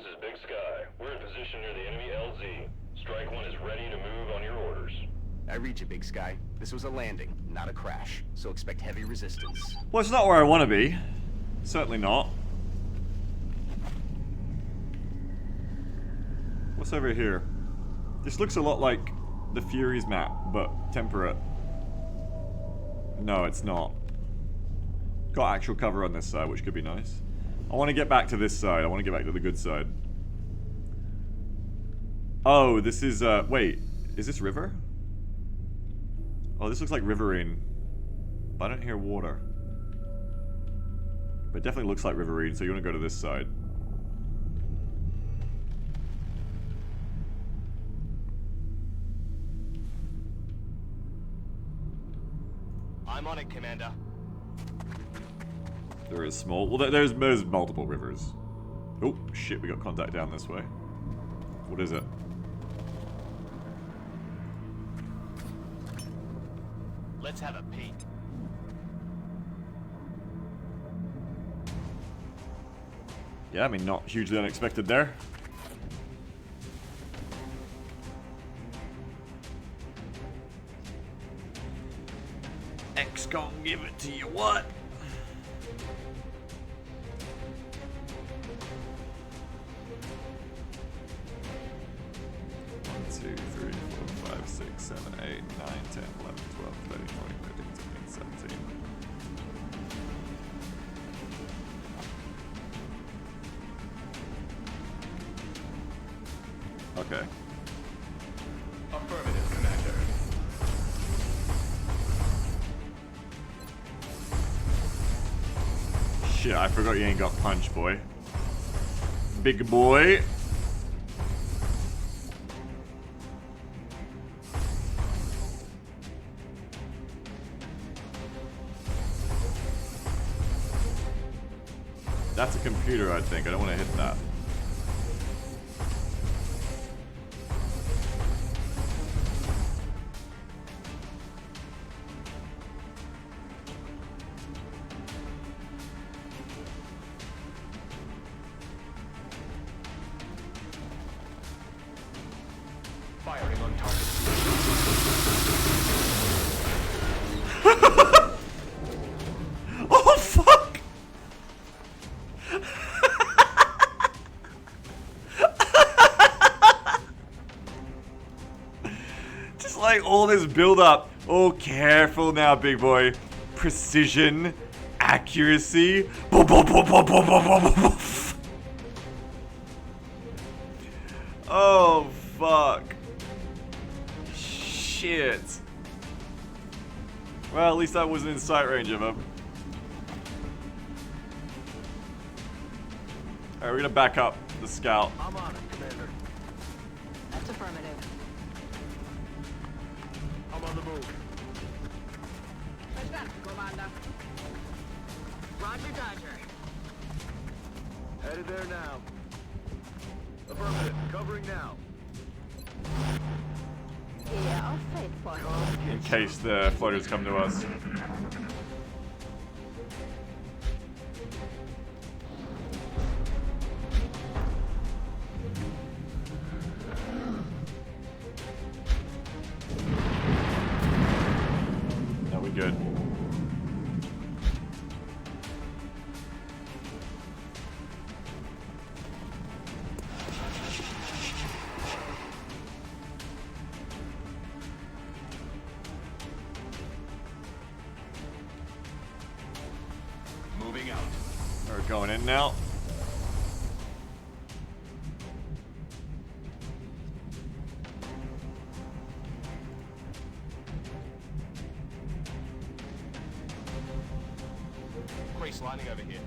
this is Big Sky. We're in position near the enemy LZ. Strike One is ready to move on your orders. I read you, Big Sky. This was a landing, not a crash, so expect heavy resistance. Well, it's not where I want to be. Certainly not. What's over here? This looks a lot like the Furies map, but temperate. No, it's not. Got actual cover on this side, which could be nice. I want to get back to this side. I want to get back to the good side. Oh, this is, wait. Is this river? Oh, this looks like riverine. But I don't hear water. But it definitely looks like riverine, so you want to go to this side. I'm on it, Commander. There is small. Well, there's multiple rivers. Oh, shit, we got contact down this way. What is it? Let's have a peek. Yeah, I mean, not hugely unexpected there. XCOM, give it to you what? One, two, three, four, 5, 6, 7, 8, 9, 10, 11, 12, 13, 14, 15, 16, 17. Okay. Affirmative, Commander. Shit, I forgot you ain't got punch, boy. Big boy. That's a computer, I think. I don't want to hit that. Firing on target. Oh, fuck! Just like all this build up. Oh, careful now, big boy. Precision, accuracy. Boom, boom, boom, boom, boom, boom, boom, boom, boom. Oh, fuck. Shit. Well, at least I wasn't in sight range of him. Alright, we're gonna back up the scout. I'm on it, Commander. That's affirmative. I'm on the move. Push Commander. Roger, Dodger. Headed there now. Affirmative. Covering now. Yeah, I'll fight for you. In case the floaters come to us. No, we good. Moving out. We're going in now. Crease lining over here.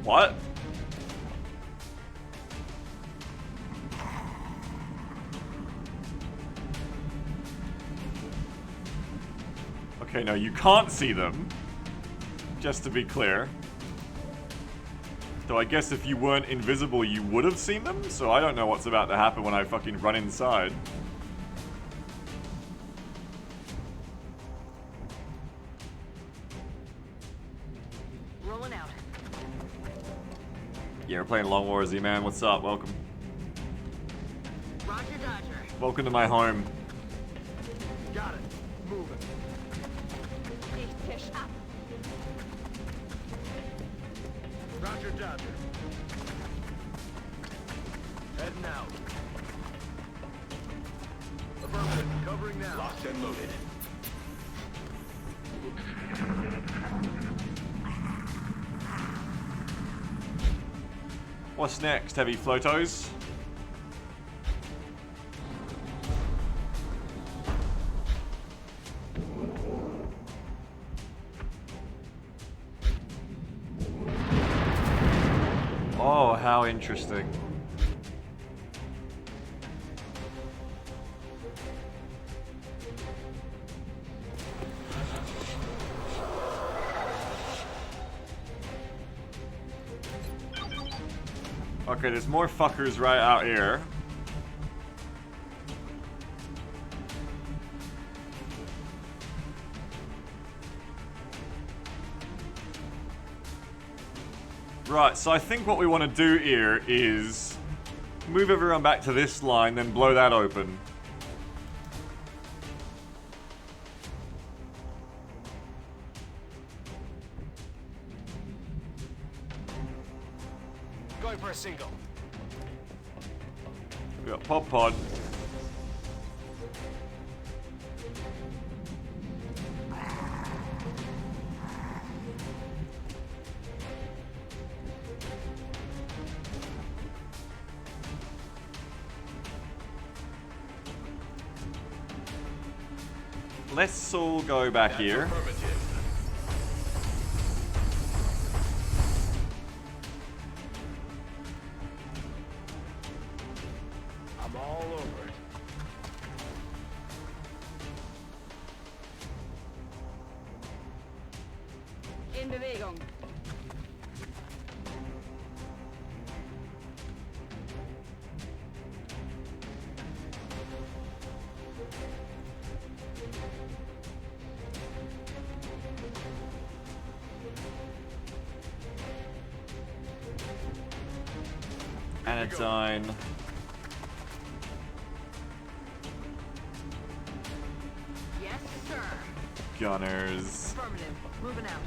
What? Okay, no, you can't see them. Just to be clear. Though I guess if you weren't invisible, you would have seen them, so I don't know what's about to happen when I fucking run inside. Rolling out. Yeah, we're playing Long War Z-Man. What's up? Welcome. Roger, Dodger. Welcome to my home. Got it. Moving. Ich Tisch ab. Roger, Dodger. Heading out. Affirmative. Covering now. Locked and loaded. What's next, heavy flotos? Oh, how interesting. Okay, there's more fuckers right out here. Right, so I think what we want to do here is move everyone back to this line, then blow that open. Going for a single. We got Pop Pod. Let's all go back here. Affirmative. I'm all over it. In Bewegung. Anodyne. Yes, sir. Gunners. Affirmative. Moving out.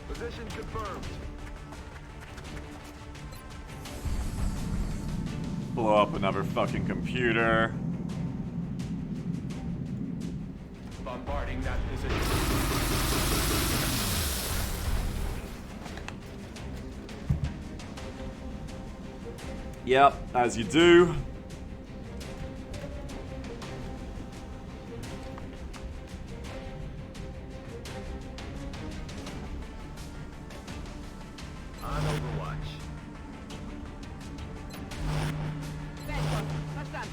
Position confirmed. Blow up another fucking computer. Bombarding that position. Yep, as you do. On Overwatch. Feldpost. Verstanden.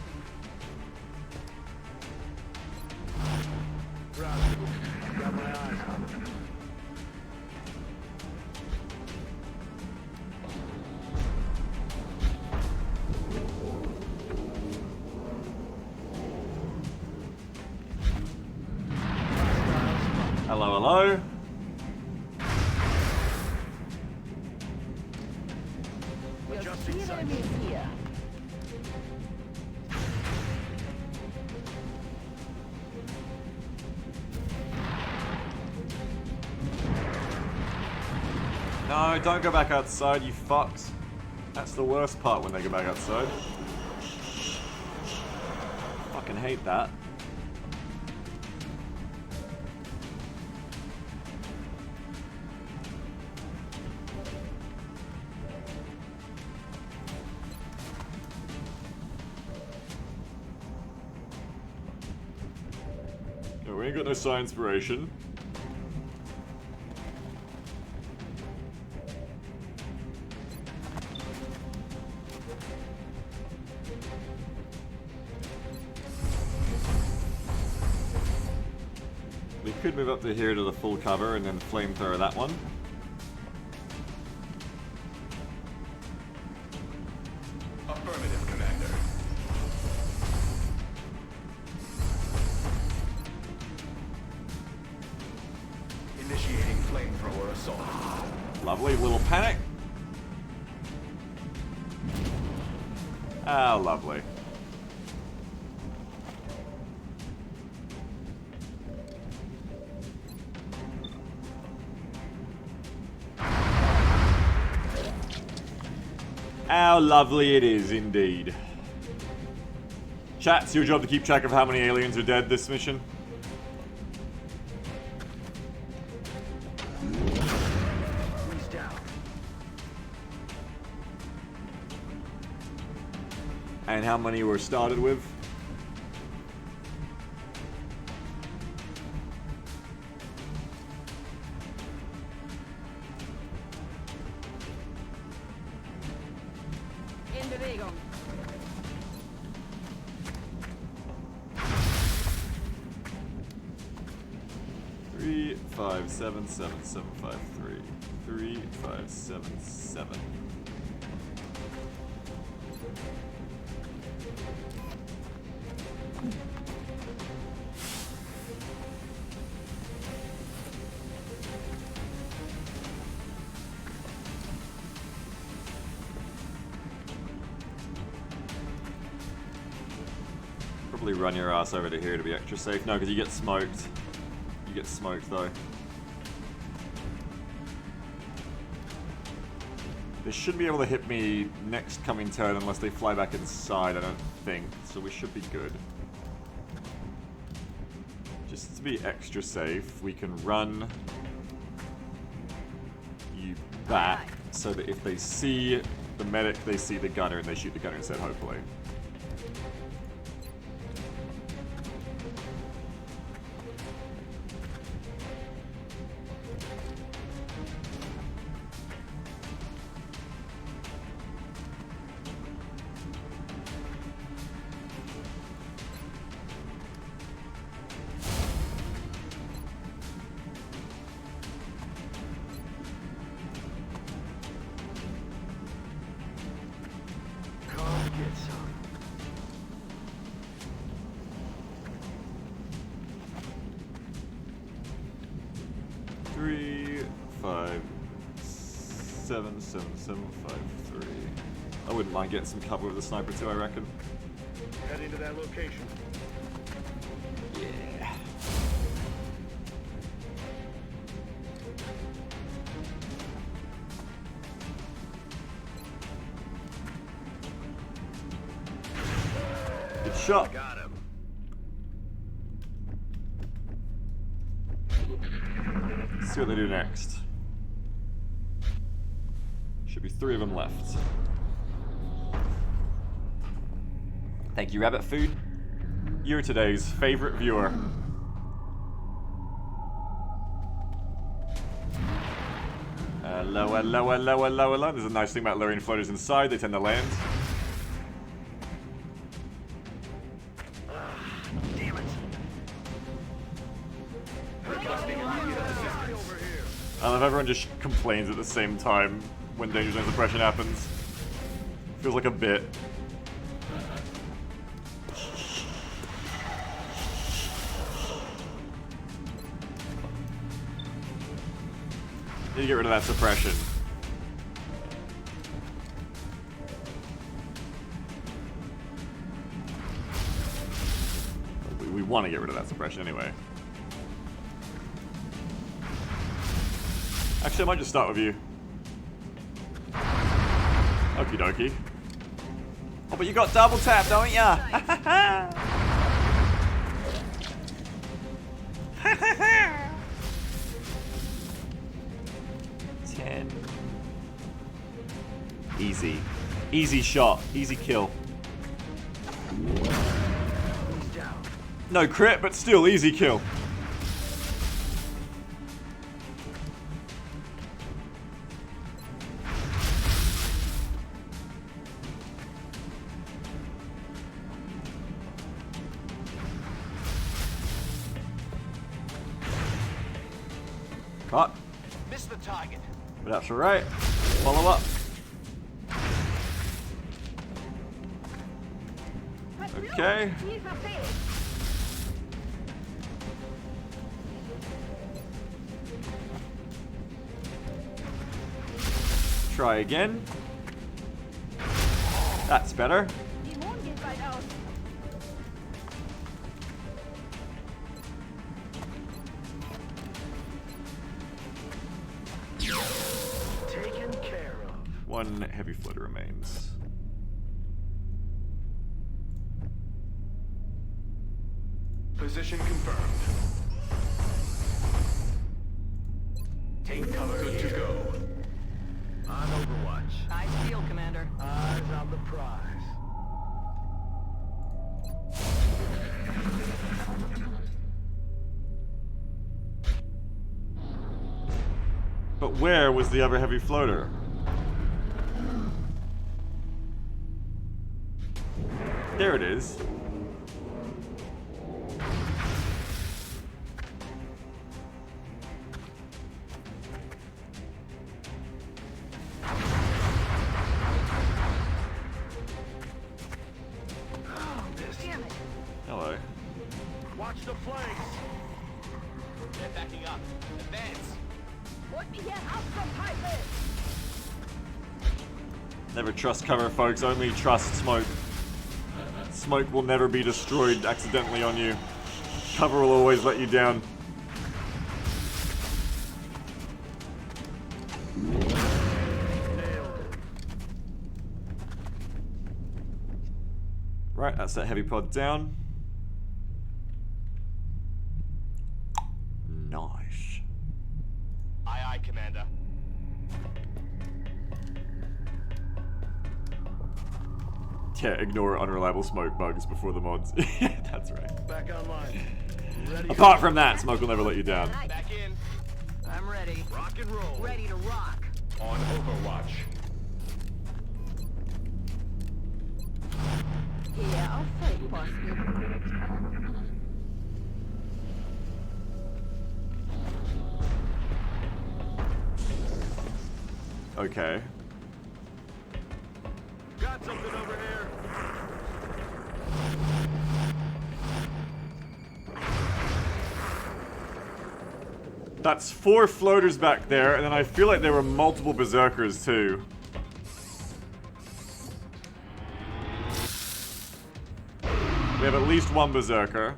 Roger. Got my eyes on it. Hello, hello. Adjusting sight. Here. No, don't go back outside, you fucks. That's the worst part when they go back outside. Fucking hate that. No, we ain't got no psi inspiration. We could move up to here to the full cover and then flamethrower that one. Affirmative, Commander. Flamethrower assault. Lovely. Little panic. Ah, lovely. How lovely it is indeed. Chat, it's your job to keep track of how many aliens are dead this mission. He's down. And how many were started with. In Bewegung. 3, 5, 7, 7, 7, 5, 3. 3, 5, 7, 7. Probably run your ass over to here to be extra safe. No, because you get smoked. You get smoked though. They should be able to hit me next coming turn unless they fly back inside, I don't think. So we should be good. Just to be extra safe, we can run you back so that if they see the medic, they see the gunner and they shoot the gunner instead, hopefully. Come get some. Three, 5, 7, 7, 7, 5, 3. I wouldn't mind getting some cover with the sniper too, I reckon. Heading to that location. Yeah. Good shot. Got him. Let's see what they do next. Should be 3 of them left. Thank you, Rabbit Food. You're today's favorite viewer. Hello, hello, hello, hello, hello. There's a nice thing about luring floaters inside. They tend to land. Damn it. Over here. I love everyone just complains at the same time when danger zone suppression happens. Feels like a bit. Need to get rid of that suppression. We want to get rid of that suppression anyway. Actually, I might just start with you. Okie dokie. Oh, but you got double tap, don't ya? 10. Easy. Easy shot. Easy kill. He's down. No crit, but still easy kill. Cut. Missed the target. But that's alright. Follow up. Okay. Try again. That's better. Die Mond geht bald aus. Taken care of. One heavy floater remains. Position confirmed. Take cover. Good to go. On Overwatch. Eyes peeled, Commander. Eyes on the prize. But where was the other heavy floater? There it is. Damn it. Hello. Watch the flanks. They're backing up. Advance. Holt mich hier raus zum Teufel. Never trust cover, folks. Only trust smoke. Smoke will never be destroyed accidentally on you. Cover will always let you down. Right, that's that heavy pod down. Nice. Aye, aye, Commander. Yeah, ignore unreliable smoke bugs before the mods. Yeah, that's right. Back online. Ready. Apart from that, smoke will never let you down. Back in. I'm ready. Rock and roll. Ready to rock. On Overwatch. Hier auf Feldposten. Okay. Got something over here. That's 4 floaters back there, and then I feel like there were multiple berserkers too. We have at least one berserker.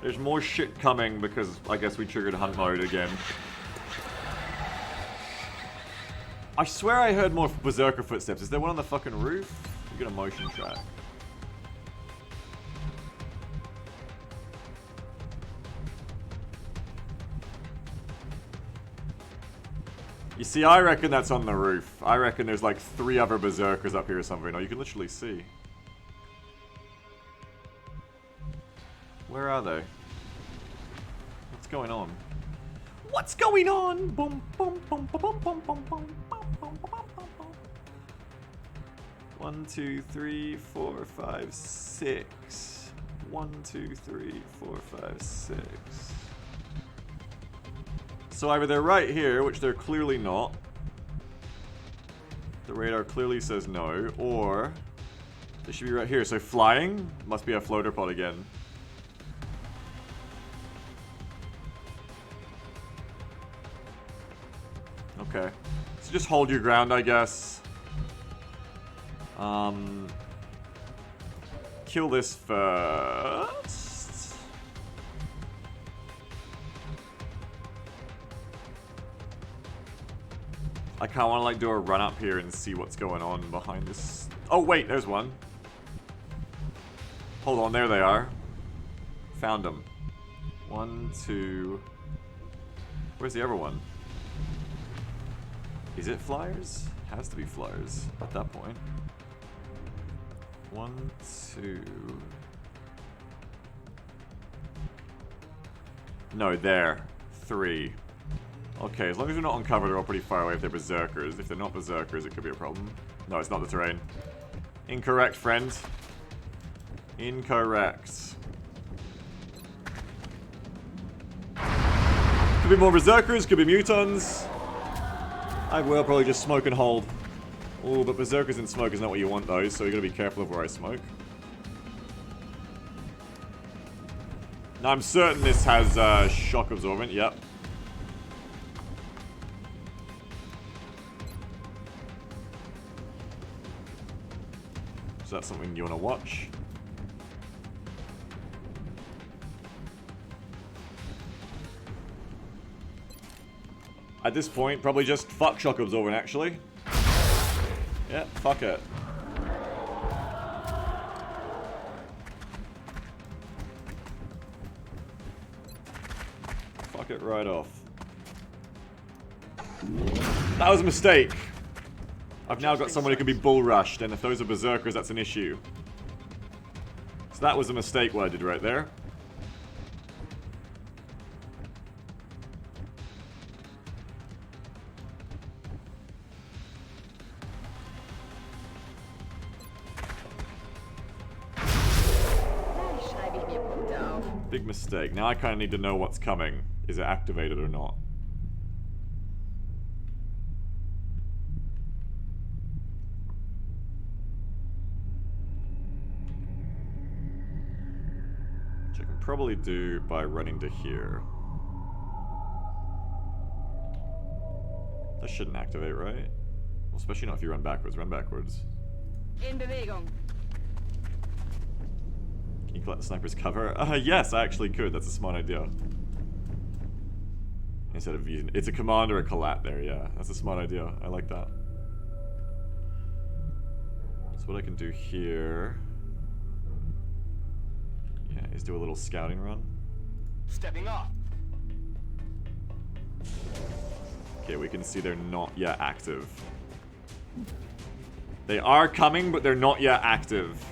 There's more shit coming because I guess we triggered hunt mode again. I swear I heard more berserker footsteps. Is there one on the fucking roof? You get a motion track. You see, I reckon that's on the roof. I reckon there's like 3 other berserkers up here or something. Oh, you can literally see. Where are they? What's going on? What's going on? Boom, boom, boom, boom, boom, boom, boom, boom, boom, boom, boom, boom. 1, 2, 3, 4, 5, 6. 1, 2, 3, 4, 5, 6. So either they're right here, which they're clearly not. The radar clearly says no, or they should be right here. So flying must be a floater pod again. Okay. So just hold your ground, I guess. Kill this first. I kinda wanna like do a run up here and see what's going on behind this. Oh wait, there's one. Hold on, there they are. Found them. 1, 2. Where's the other one? Is it flyers? Has to be flyers at that point. 1, 2. No, there. 3. Okay, as long as they're not on cover, they're all pretty far away if they're berserkers. If they're not berserkers, it could be a problem. No, it's not the terrain. Incorrect, friend. Incorrect. Could be more berserkers, could be mutons. I will probably just smoke and hold. Oh, but berserkers and smoke is not what you want though, so you gotta be careful of where I smoke. Now I'm certain this has shock absorbent, yep. So that's something you want to watch. At this point, probably just fuck shock absorbent, actually. Yeah, fuck it. Fuck it right off. That was a mistake. I've now got someone who can be bull rushed, and if those are berserkers, that's an issue. So that was a mistake what I did right there. Big mistake. Now I kind of need to know what's coming. Is it activated or not? Which I can probably do by running to here. That shouldn't activate, right? Well, especially not if you run backwards. Run backwards. In Bewegung. Can you collect the sniper's cover? Yes, I actually could. That's a smart idea. Instead of using... It's a command or a collat there, yeah. That's a smart idea. I like that. So what I can do here... Yeah, is do a little scouting run. Stepping up. Okay, we can see they're not yet active. They are coming, but they're not yet active.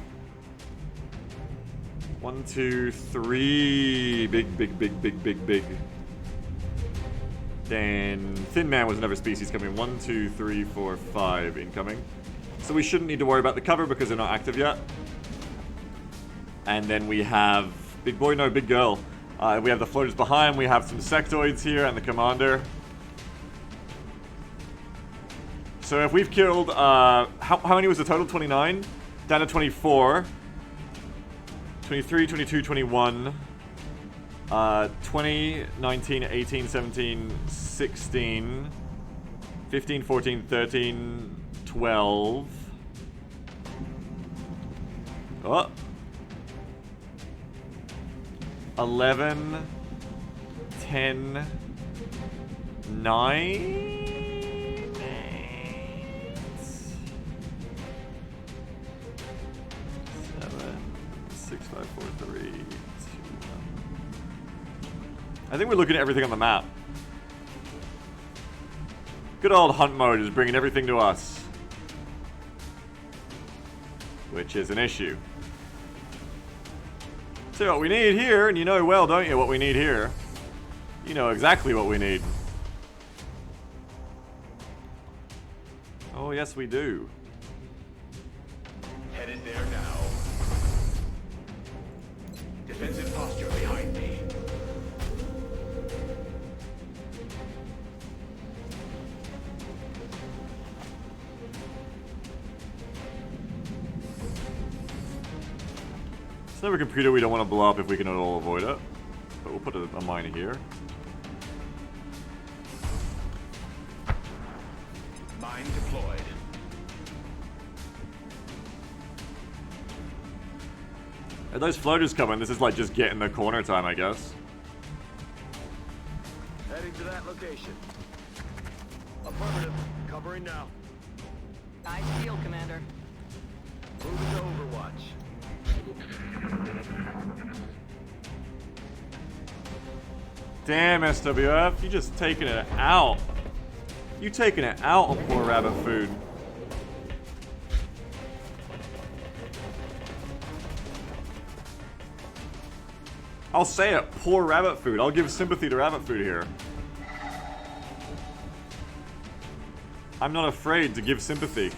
1, 2, 3. Big. Then Thin Man was another species coming. 1, 2, 3, 4, 5 incoming. So we shouldn't need to worry about the cover because they're not active yet. And then we have Big Boy, no, Big Girl. We have the floaters behind. We have some sectoids here and the commander. So if we've killed, how many was the total? 29? Down to 24. 23, 22, 21, 20, 19, 18, 17, 16, 15, 14, 13, 12. Oh. 11, 10, 9, 6, 5, 4, 3, 2, 1. I think we're looking at everything on the map. Good old hunt mode is bringing everything to us. Which is an issue. So what we need here, and you know well, don't you, what we need here? You know exactly what we need. Oh, yes we do. Headed there now. Defensive posture behind me. It's never a computer we don't want to blow up if we can at all avoid it. But we'll put a mine here. Mine deployed. Are those floaters coming? This is like just getting the corner time, I guess. Heading to that location. Affirmative. Covering now. Eyes peeled, Commander. Moving to Overwatch. Damn, SWF, you just taking it out. You taking it out on poor rabbit food. I'll say it, poor rabbit food. I'll give sympathy to rabbit food here. I'm not afraid to give sympathy.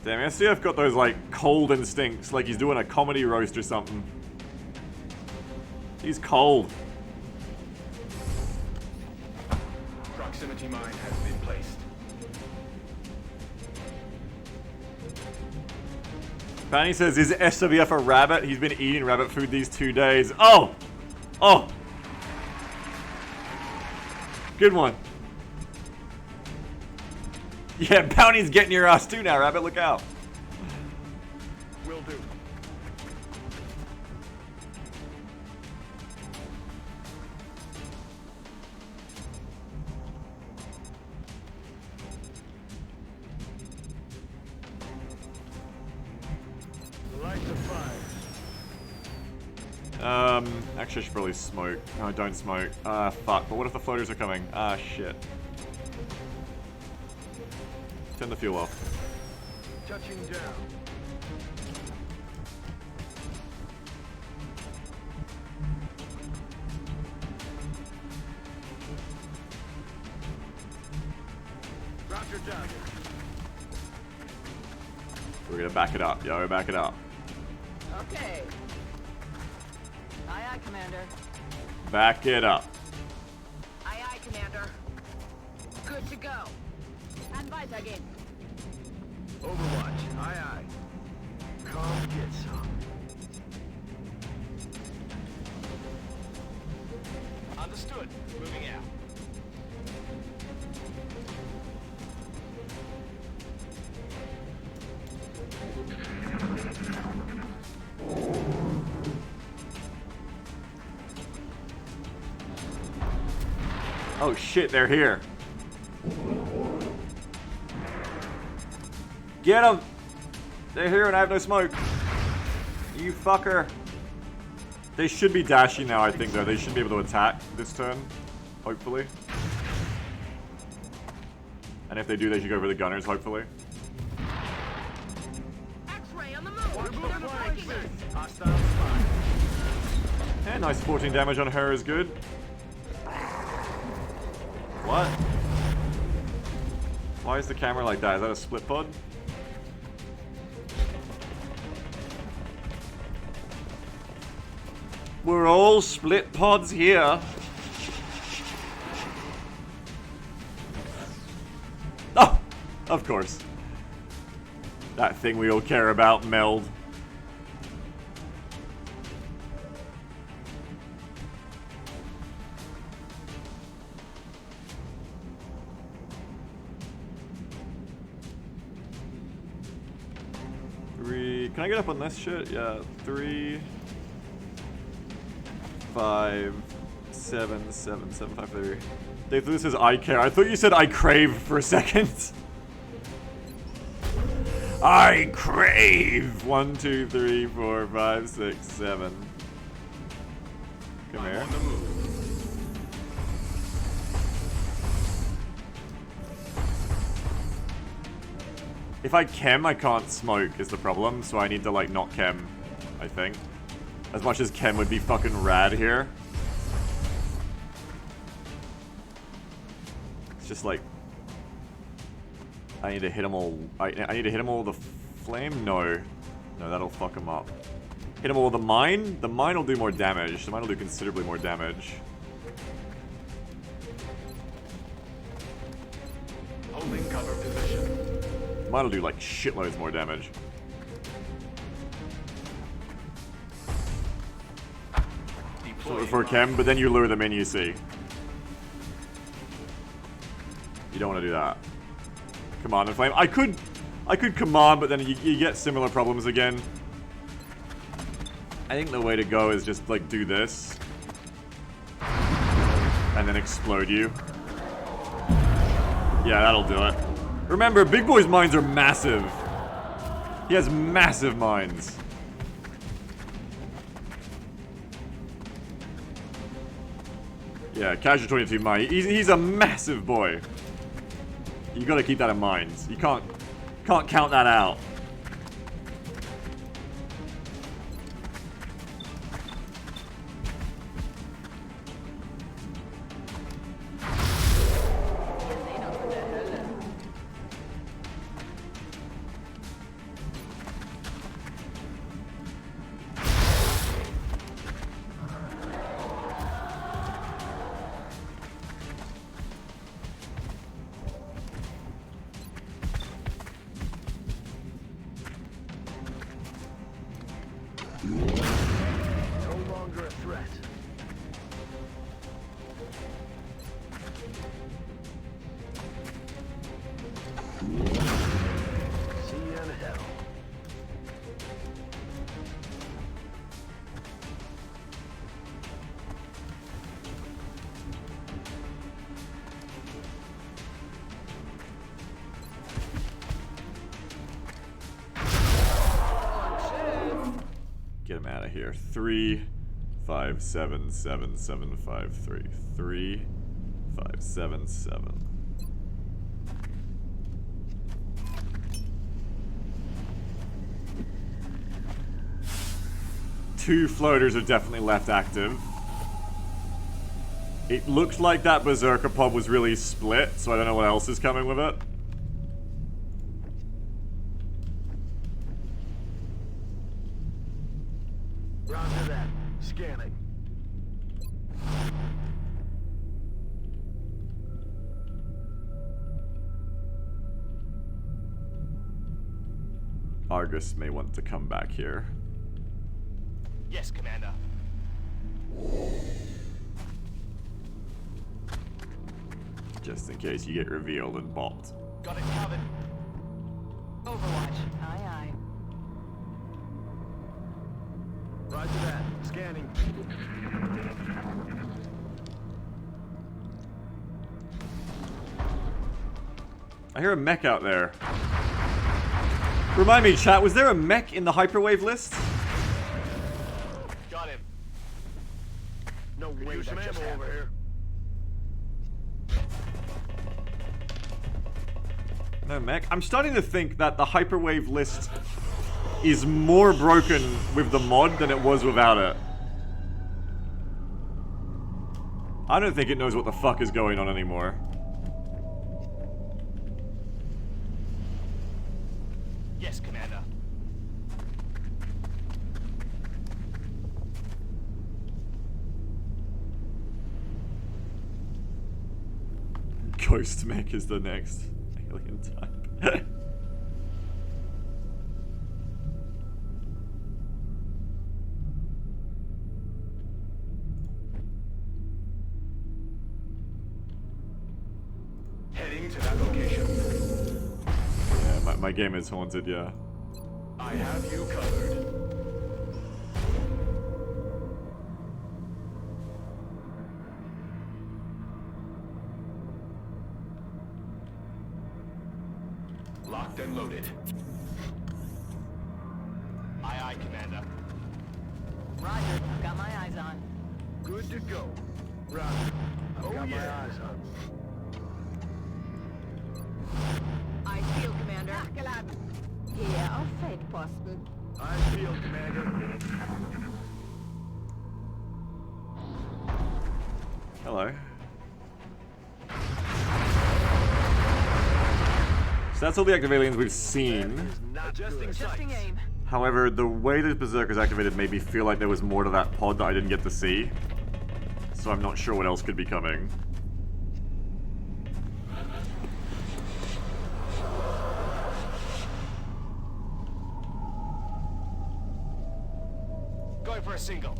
Damn, SCF got those, like, cold instincts, like he's doing a comedy roast or something. He's cold. Proximity mine has been placed. Fanny says, is SWF a rabbit? He's been eating rabbit food these 2 days. Oh! Oh! Good one. Yeah, Bounty's getting your ass too now, rabbit. Look out. Will do. Light the fire. Actually I should probably smoke. No, don't smoke. Ah, fuck. But what if the floaters are coming? Ah, shit. Turn the fuel off. Touching down. Roger that. We're gonna back it up, yo. Back it up. Okay. Aye, aye, Commander. Back it up. Aye, aye, Commander. Good to go. And weitergehen. Overwatch. Aye, aye. Come get some. Understood. Moving out. Oh shit, they're here. Get them! They're here and I have no smoke. You fucker. They should be dashing now, I think, though. They should be able to attack this turn. Hopefully. And if they do, they should go for the gunners, hopefully. X-ray on the move. They're flanking us. Hostile spot. And nice 14 damage on her is good. What? Why is the camera like that? Is that a split pod? We're all split pods here. Oh! Of course. That thing we all care about, meld. Can I get up on this shit? Yeah, 3, 5, 7, 7, 7, 5, 3. Dave Lewis says I care. I thought you said I crave for a second. I crave! 1, 2, 3, 4, 5, 6, 7. Come here. On the move. If I chem, I can't smoke is the problem, so I need to like not chem, I think. As much as chem would be fucking rad here. It's just like I need to hit them all. I need to hit them all with the flame? No, that'll fuck them up. Hit them all with the mine? The mine will do more damage. The mine will do considerably more damage. Holding cover position. Mine will do like shitloads more damage. Deploying For chem, but then you lure them in, you see. You don't want to do that. Command and flame. I could command, but then you get similar problems again. I think the way to go is just like do this. And then explode you. Yeah, that'll do it. Remember, Big Boy's mines are massive. He has massive mines. Yeah, Casual 22 mine. He's a massive boy. You gotta keep that in mind. You can't count that out. him out of here. 3, 5, 7, 7, 7, 5, 3. 3, 5, 7, 7. Two floaters are definitely left active. It looks like that Berserker pod was really split, so I don't know what else is coming with it. Roger that. Scanning. Argus may want to come back here. Yes, Commander. Just in case you get revealed and bombed. Got it covered. Overwatch. Aye, aye. Roger that. Scanning. I hear a mech out there. Remind me, chat, was there a mech in the hyperwave list? Got him. No way use that some just ammo happened. over here. No mech? I'm starting to think that the hyperwave list is more broken with the mod than it was without it. I don't think it knows what the fuck is going on anymore. Yes, Commander. Ghost mech is the next alien type. Heading to that location. Yeah, my game is haunted, yeah. I have you covered. Locked and loaded. Aye, aye, Commander. Roger. I've got my eyes on. Good to go. Roger. I've got my eyes on. I feel, Commander. Nachgeladen. Hier auf Feldposten. I feel, Commander. Hello. So that's all the active aliens we've seen. Is not Adjusting good. Adjusting sights. aim. However, the way that Berserker's activated made me feel like there was more to that pod that I didn't get to see. So I'm not sure what else could be coming. Going for a single.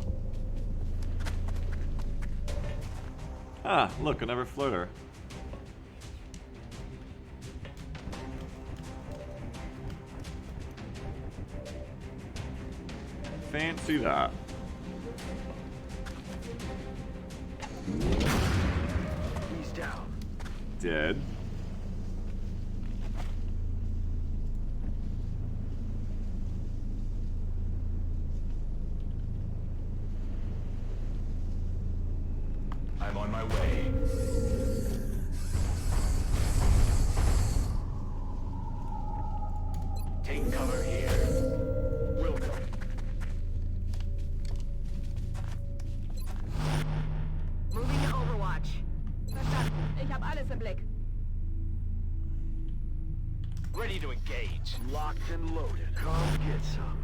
Ah, look, another floater. Fancy that. He's down. Dead. I'm on my way. Take cover here. Will go. Moving to Overwatch. Verstanden. Ich hab alles im Blick. Ready to engage. Locked and loaded. Come get some.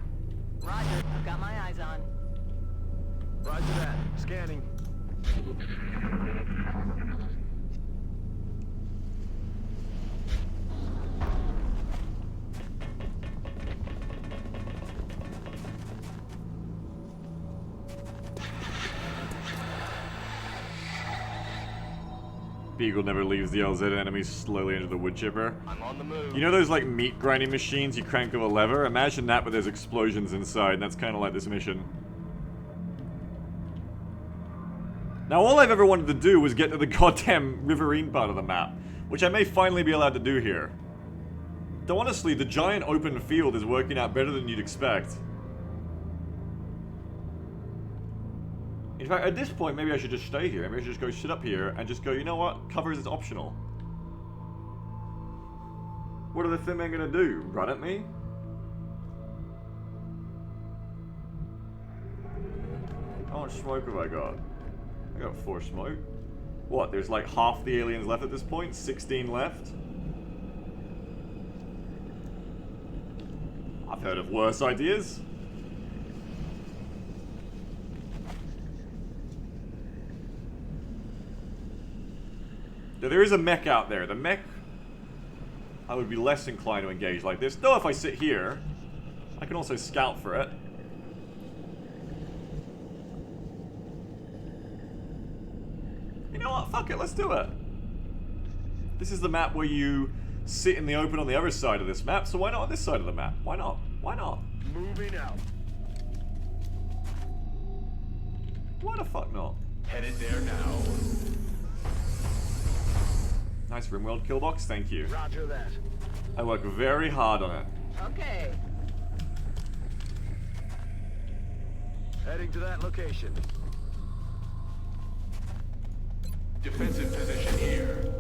Roger. I've got my eyes on. Roger that. Scanning. Beagle never leaves the LZ, enemies slowly enter the wood chipper. I'm on the move. You know those like meat grinding machines you crank with a lever? Imagine that, but there's explosions inside, and that's kind of like this mission. Now all I've ever wanted to do was get to the goddamn riverine part of the map, which I may finally be allowed to do here. Though honestly, the giant open field is working out better than you'd expect. In fact, at this point, maybe I should just stay here. Maybe I should just go sit up here and just go, you know what? Covers is optional. What are the thin men gonna do? Run at me? How much smoke have I got? I got 4 smoke. What, there's like half the aliens left at this point? 16 left? I've heard of worse ideas. Now, there is a mech out there. The mech, I would be less inclined to engage like this. Though if I sit here, I can also scout for it. You know what? Fuck it, let's do it. This is the map where you sit in the open on the other side of this map, so why not on this side of the map? Why not? Why not? Moving out. Why the fuck not? Headed there now. Nice RimWorld kill box, thank you. Roger that. I work very hard on it. Okay. Heading to that location. Defensive position here.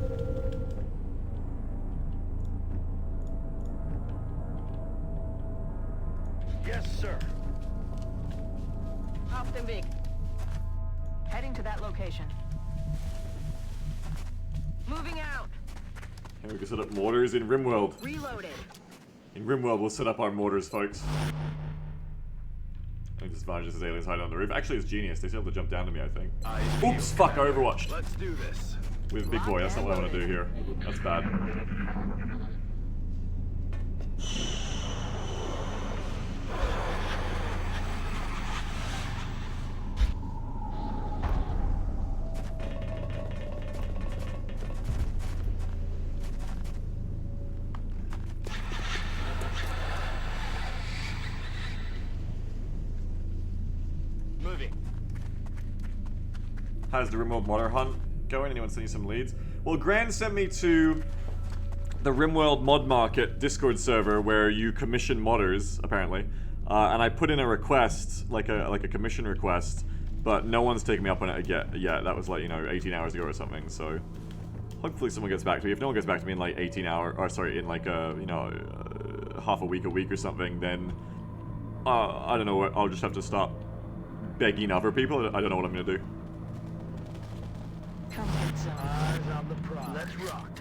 Yes, sir. Auf dem Weg. Heading to that location. Moving out. And we can set up mortars in RimWorld. Reloaded. In RimWorld, we'll set up our mortars, folks. Any disadvantages as aliens hide on the roof. Actually, it's genius. They still have to jump down to me, I think. Oops, fuck, I overwatched. Let's do this. With Big Boy, that's not what I want to do here. That's bad. Moving. How's the RimWorld modder hunt going? Anyone send you some leads? Well, Gran sent me to the RimWorld mod market Discord server where you commission modders, apparently. And I put in a request, like a commission request, but no one's taken me up on it yet. That was like, 18 hours ago or something, so hopefully someone gets back to me. If no one gets back to me in like 18 hours, or sorry, in like half a week or something, then I don't know what, I'll just have to stop begging other people. I don't know what I'm gonna do. Come get some. Eyes on the prize. Let's rock.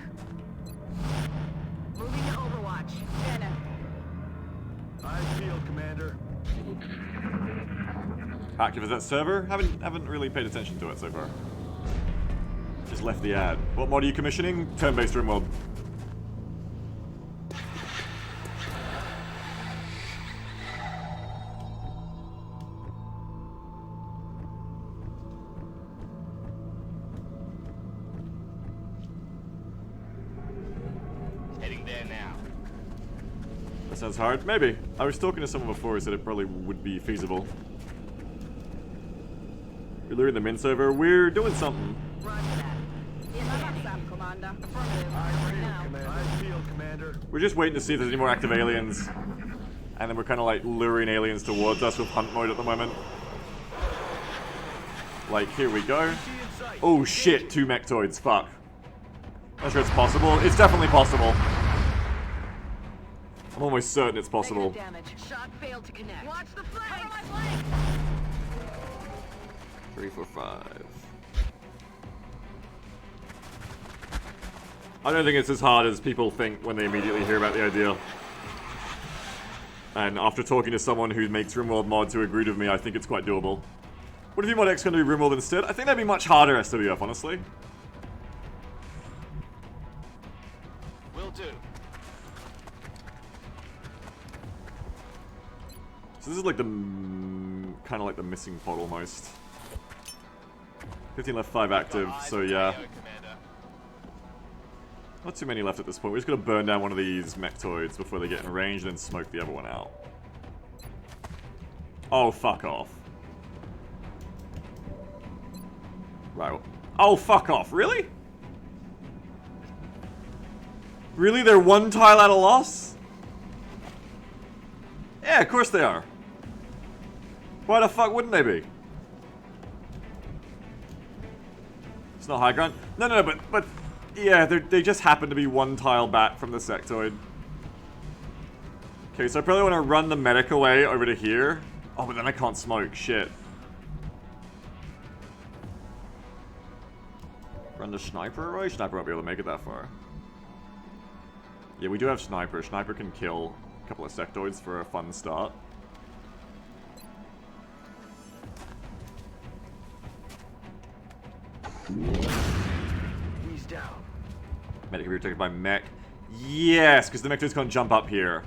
Moving to Overwatch. Shannon. Eyes peeled, Commander. Active as that server? Haven't really paid attention to it so far. Just left the ad. What mod are you commissioning? Turn-based RimWorld. Heading there now. That sounds hard. Maybe. I was talking to someone before who said it probably would be feasible. We're luring them in server. We're doing something. Roger that. In Commander. Affirmative. Eyes peeled, Now. Commander. Eyes peeled, Commander. We're just waiting to see if there's any more active aliens. And then we're kind of like luring aliens towards us with hunt mode at the moment. Like, here we go. Oh shit, 2 mechtoids. Fuck. Not sure it's possible. It's definitely possible. I'm almost certain it's possible. Negative damage. Shot failed to connect. Watch the flank. Cover my flank. 3, 4, 5. I don't think it's as hard as people think when they immediately hear about the idea. And after talking to someone who makes RimWorld mods who agreed with me, I think it's quite doable. What if you mod XCOM to be RimWorld instead? I think that'd be much harder, SWF, honestly. Will do. So this is like the kind of like the missing pod almost. 15 left, 5 active, so yeah. Not too many left at this point. We're just gonna burn down one of these mechtoids before they get in range, then smoke the other one out. Oh, fuck off. Right. Oh, fuck off. Really? Really? They're 1 tile at a loss? Yeah, of course they are. Why the fuck wouldn't they be? It's not high ground. No, but yeah, they just happen to be one tile back from the sectoid. Okay, so I probably want to run the medic away over to here. Oh, but then I can't smoke. Shit. Run the sniper away? Sniper won't be able to make it that far. Yeah, we do have sniper. Sniper can kill a couple of sectoids for a fun start. He's down. Medic can be protected by mech. Yes, because the mechtoids can't jump up here.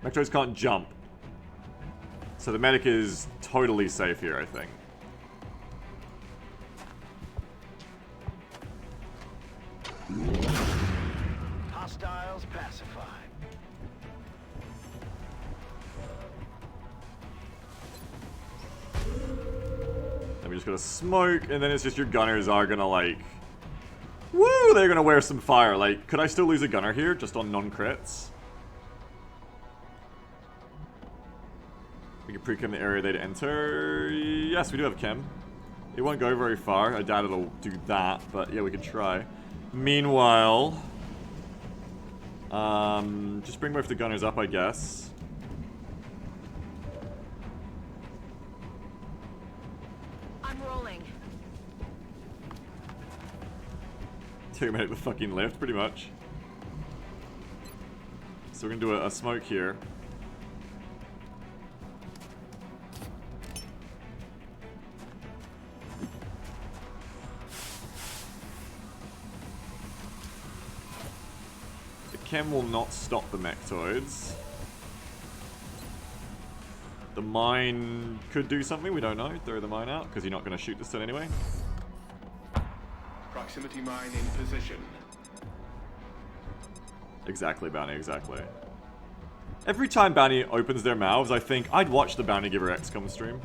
Mechtoids can't jump. So the medic is totally safe here, I think. Hostiles pacified. Then we just gotta smoke, and then it's just your gunners are gonna like... Woo! They're gonna wear some fire. Like, could I still lose a gunner here, just on non-crits? We can pre-chem the area they'd enter. Yes, we do have chem. It won't go very far. I doubt it'll do that, but yeah, we could try. Meanwhile... just bring both the gunners up, I guess. I'm rolling. Take a minute the fucking lift, pretty much. So we're gonna do a smoke here. The chem will not stop the mechtoids. The mine could do something, we don't know. Throw the mine out, because you're not going to shoot this thing anyway. Proximity mine in position. Exactly, Bounty, exactly. Every time Bounty opens their mouths, I think, I'd watch the Bounty Giver XCOM stream.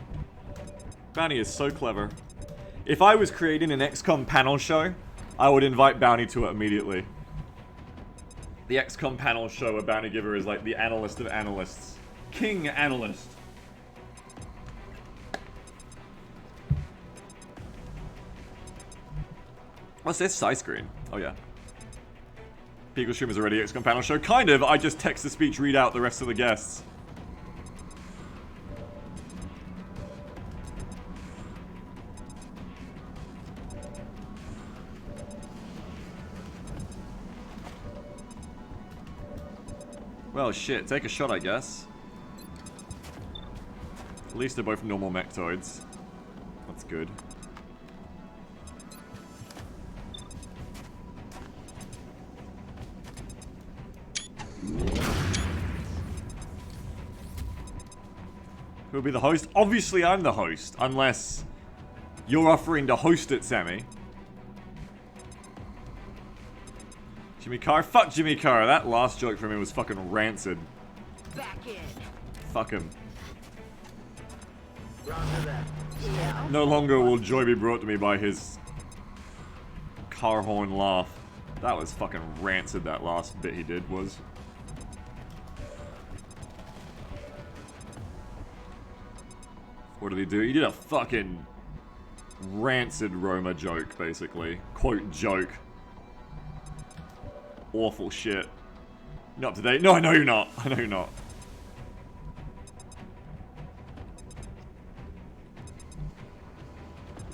Bounty is so clever. If I was creating an XCOM panel show, I would invite Bounty to it immediately. The XCOM panel show where Bounty Giver is like the analyst of analysts. King analyst. What's this? Side screen. Oh yeah. Peagle stream is already XCOM panel show. Kind of. I just text to speech read out the rest of the guests. Well, shit. Take a shot, I guess. At least they're both normal mechtoids. That's good. Who'll be the host? Obviously I'm the host, unless you're offering to host it, Sammy. Jimmy Carr? Fuck Jimmy Carr. That last joke from him was fucking rancid. Back in. Fuck him. Roger that. Yeah. No longer will joy be brought to me by his car horn laugh. That was fucking rancid, that last bit he did was. What did he do? He did a fucking rancid Roma joke, basically. Quote joke. Awful shit. You're not up to date? No, I know you're not. I know you're not.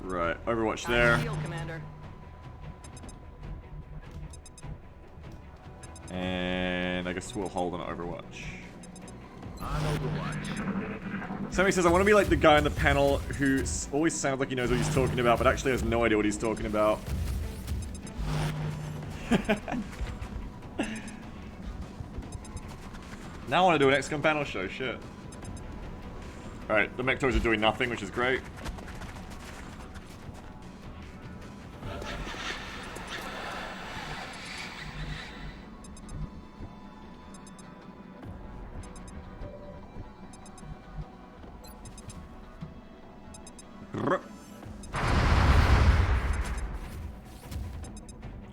Right, Overwatch there. Field commander. And I guess we'll hold on Overwatch. On Overwatch. Sammy says, I want to be like the guy on the panel who always sounds like he knows what he's talking about, but actually has no idea what he's talking about. Now I want to do an XCOM panel show, shit. Alright, the mechtoids are doing nothing, which is great.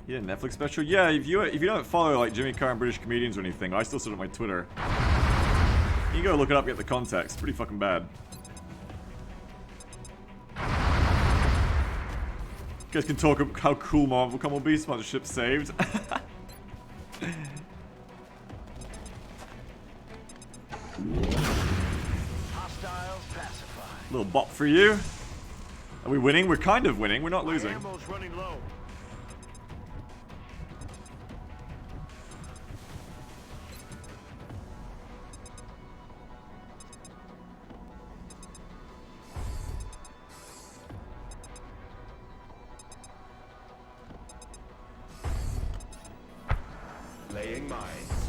Yeah, Netflix special. Yeah, if you don't follow like Jimmy Carr and British comedians or anything, I still sit on my Twitter. You can go look it up, get the context. Pretty fucking bad. guys can talk about how cool Marvel will be. Sponsorship saved. Hostiles pacified. Little bop for you. Are we winning? We're kind of winning. We're not losing. Ammo's running low. Laying mines.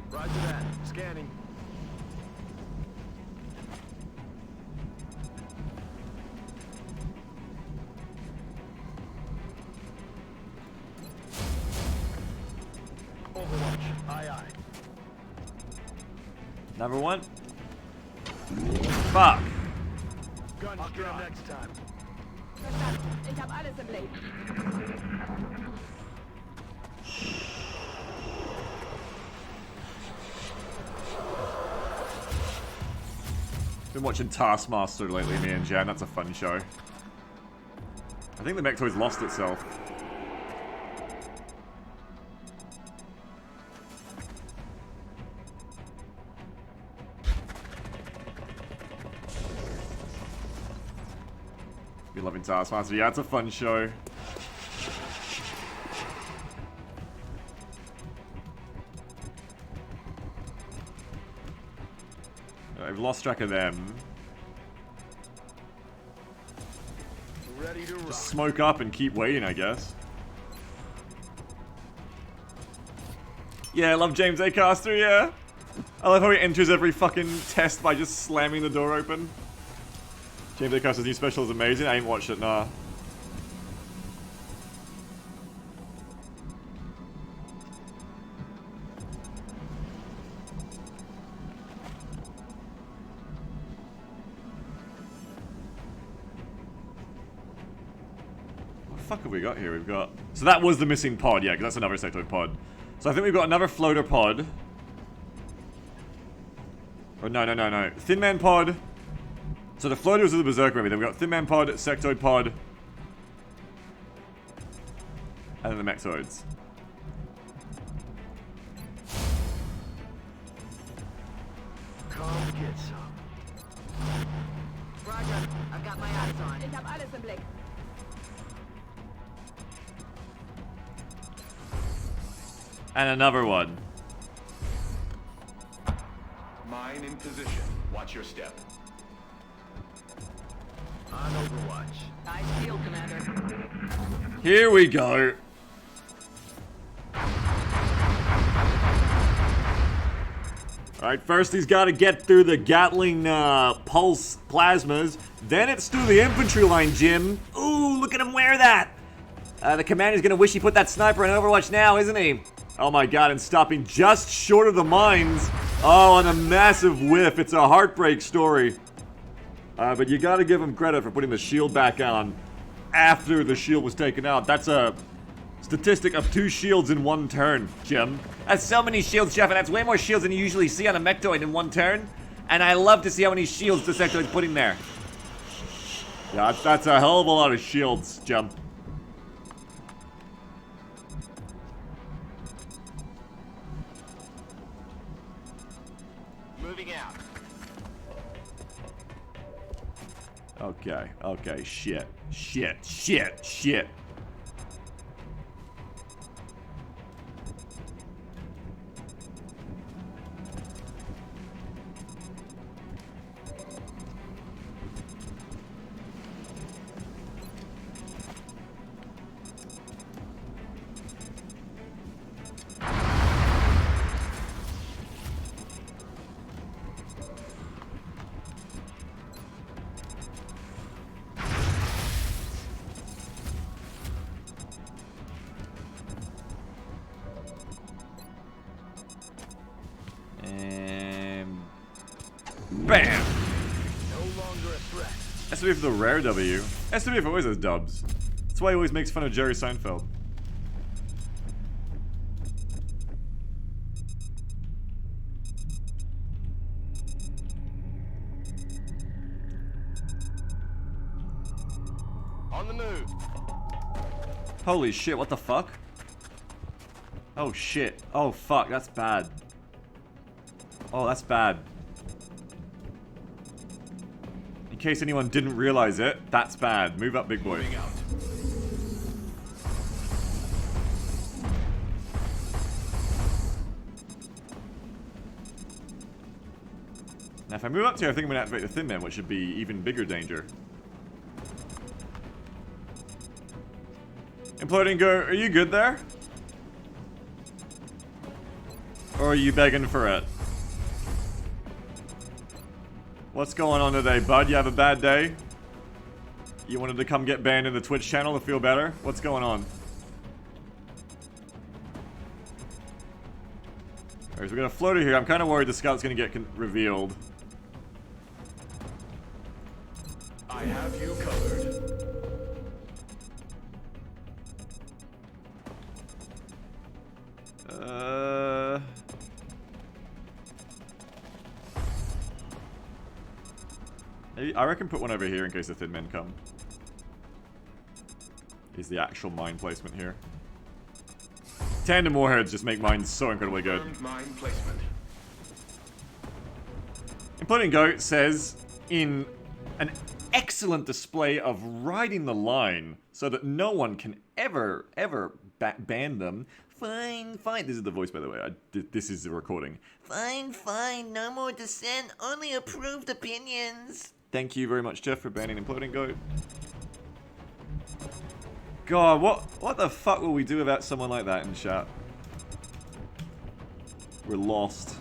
Roger that. Scanning. Overwatch. Aye, aye. Number one. Fuck. Gun jam next time. Verstanden. Ich hab alles im Blick. Been watching Taskmaster lately, me and Jan. That's a fun show. I think the mech toy's lost itself. Be loving Taskmaster. Yeah, it's a fun show. I've lost track of them. Ready to rock. Just smoke up and keep waiting, I guess. Yeah, I love James A. Caster, yeah. I love how he enters every fucking test by just slamming the door open. James A. Caster's new special is amazing. I ain't watched it, nah. What the fuck have we got here? We've got... So that was the missing pod, yeah, because that's another sectoid pod. So I think we've got another floater pod. Or no. Thin Man pod. So the floaters are the Berserker maybe. Then we've got Thin Man pod, sectoid pod. And then the mechtoids. Come get some. Roger. I've got my eyes on. Ich hab alles im Blick. And another one. Mine in position. Watch your step. On Overwatch. Eyes peeled, Commander. Here we go. Alright, first he's got to get through the Gatling pulse plasmas. Then it's through the infantry line, Jim. Ooh, look at him wear that. The commander's going to wish he put that sniper in Overwatch now, isn't he? Oh my god, and stopping just short of the mines. Oh, and a massive whiff. It's a heartbreak story. But you gotta give him credit for putting the shield back on after the shield was taken out. That's a statistic of 2 shields in 1 turn, Jim. That's so many shields, Jeff, and that's way more shields than you usually see on a mechtoid in 1 turn. And I love to see how many shields the sectoid's putting there. Yeah, that's a hell of a lot of shields, Jim. Moving out. Okay, shit. Bam! No longer a threat. Has to be for the rare W. Has to be if it always has dubs. That's why he always makes fun of Jerry Seinfeld. move. Holy shit, what the fuck? Oh shit. Oh fuck, that's bad. Oh, that's bad. In case anyone didn't realize it, that's bad. Move up, big boy. Moving out. Now if I move up to here, I think I'm gonna activate the Thin Man, which should be even bigger danger. Imploding Go, are you good there? Or are you begging for it? What's going on today, bud? You have a bad day? You wanted to come get banned in the Twitch channel to feel better? What's going on? Alright, so we got a floater here. I'm kind of worried the scout's gonna get revealed. I have you covered. Maybe, I reckon put one over here in case the Thin Men come. Is the actual mine placement here. Tandem warheads just make mines so incredibly good. Confirmed mine placement. Imploding Goat says, in an excellent display of riding the line so that no one can ever ban them. Fine, fine. This is the voice, by the way. This is the recording. Fine, fine. No more dissent. Only approved opinions. Thank you very much, Jeff, for banning Imploding Goat. God, what the fuck will we do about someone like that in chat? We're lost.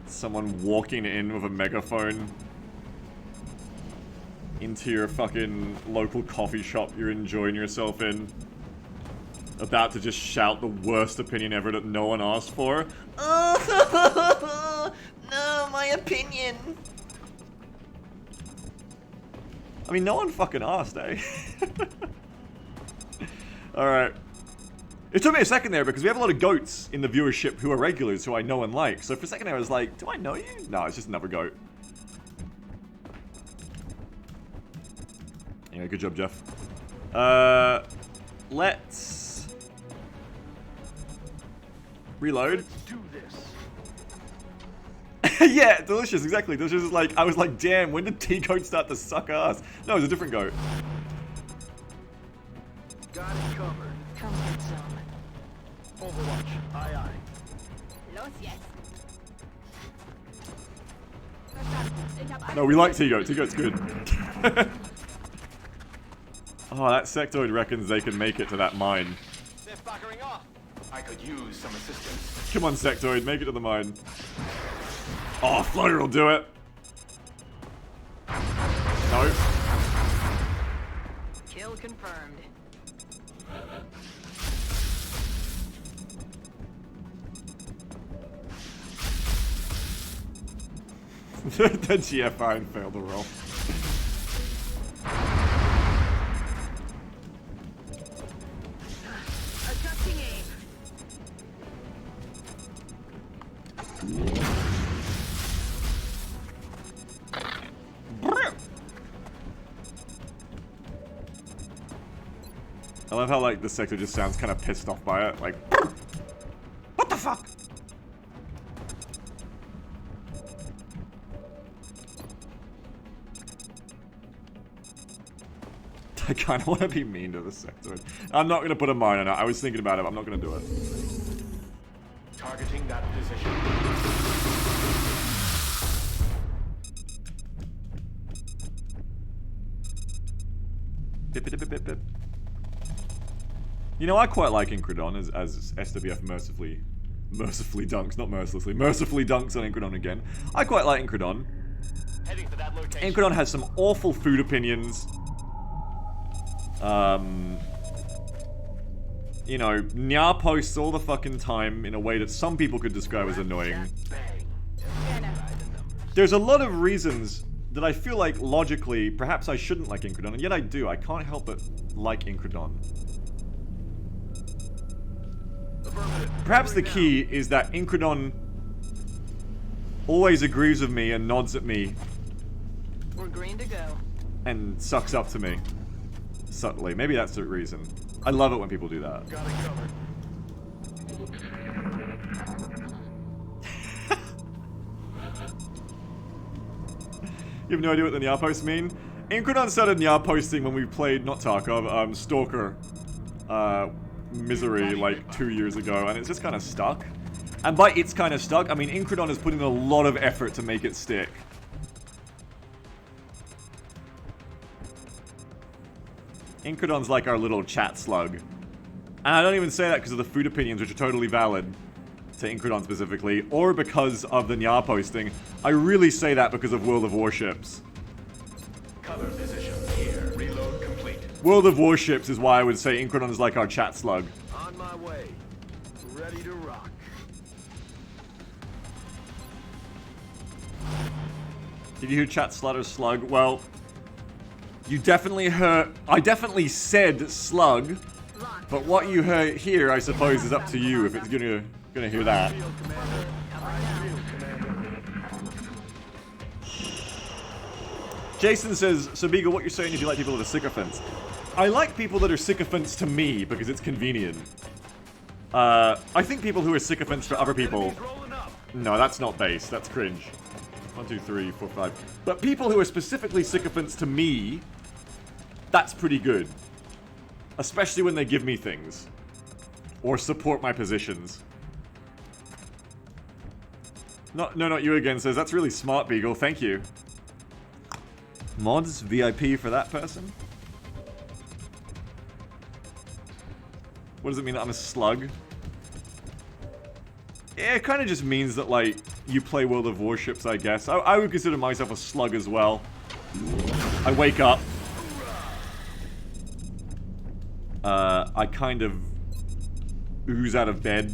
Someone walking in with a megaphone into your fucking local coffee shop you're enjoying yourself in. About to just shout the worst opinion ever that no one asked for. Oh, no, my opinion. I mean, no one fucking asked, eh? Alright. It took me a second there because we have a lot of goats in the viewership who are regulars who I know and like. So for a second there I was like, do I know you? No, it's just another goat. Anyway, good job, Jeff. Let's reload. Let's do this. Yeah, Delicious, exactly. Delicious is like, I was like, damn, when did T-Goat start to suck ass? No, it was a different goat. Got it covered. Comfort zone. Overwatch. Aye, aye. Los jetzt. Verstanden. Ich hab No, we like T-Goat. T-Goat's good. Oh, that sectoid reckons they can make it to that mine. They're buggering off. I could use some assistance. Come on, sectoid, make it to the mine. Oh, floater will do it. No. Kill confirmed. The GFI failed the roll. Adjusting aim. I love how, like, the sector just sounds kind of pissed off by it. Like, what the fuck? I kind of want to be mean to the sector. I'm not going to put a mine on it. I was thinking about it, but I'm not going to do it. Targeting that position. Bip, bip, bip, bip, bip. You know, I quite like Incredon as SWF mercifully dunks, not mercilessly, mercifully dunks on Incredon again. I quite like Incredon. Heading to that location. Incredon has some awful food opinions. You know, Nya posts all the fucking time in a way that some people could describe as annoying. Bang. There's a lot of reasons that I feel like logically, perhaps I shouldn't like Incredon, and yet I do. I can't help but like Incredon. Perhaps the key is that Incredon always agrees with me and nods at me We're green to go. And sucks up to me. Subtly. Maybe that's the reason. I love it when people do that. Got it covered. You have no idea what the Nya posts mean? Incredon started Nya posting when we played, not Tarkov, Stalker. Misery, like, 2 years ago, and it's just kind of stuck. And by it's kind of stuck, I mean Incredon has put in a lot of effort to make it stick. Incredon's like our little chat slug. And I don't even say that because of the food opinions, which are totally valid. To Incredon specifically, or because of the Nya posting. I really say that because of World of Warships. Cover position here. Reload complete. World of Warships is why I would say Incredon is like our chat slug. On my way. Ready to rock. Did you hear chat slutter slug? Well, you definitely heard. I definitely said slug, but what you heard here, I suppose, is up to you if it's gonna hear that. Field commander. Field commander. Jason says, so Beagle, what you're saying is you like people that are sycophants. I like people that are sycophants to me because it's convenient. I think people who are sycophants for other people... Enemies rolling up. No, that's not base. That's cringe. 1, 2, 3, 4, 5. But people who are specifically sycophants to me, that's pretty good. Especially when they give me things. Or support my positions. No, not you again, says, that's really smart, Beagle. Thank you. Mods, VIP for that person? What does it mean that I'm a slug? Yeah, it kind of just means that, like, you play World of Warships, I guess. I would consider myself a slug as well. I wake up. I kind of ooze out of bed.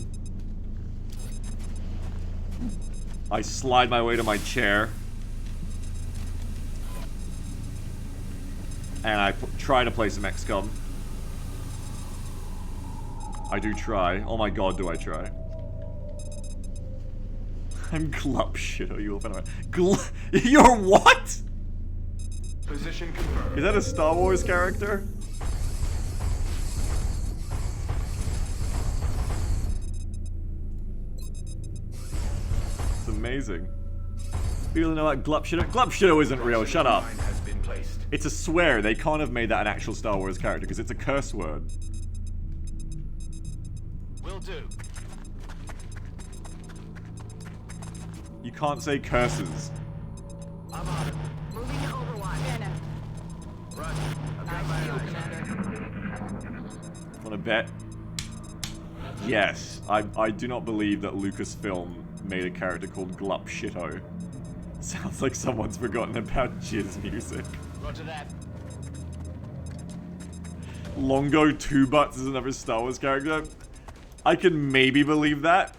I slide my way to my chair. And I try to play some XCOM. I do try. Oh my god, do I try. I'm glup shit. Are you open? You're what? Position confirmed. Is that a Star Wars character? It's amazing. People know what glup shit. Glup shit isn't real. Shut up. Mine has been placed. It's a swear. They can't have made that an actual Star Wars character because it's a curse word. Will do. You can't say curses. I'm on it. Moving to Overwatch. Banner. Roger. I've got my Field eyes. commander. Wanna bet? Yes. I do not believe that Lucasfilm made a character called Glup Shitto. Sounds like someone's forgotten about jizz music. Roger that. Longo Two Butts is another Star Wars character. I can maybe believe that.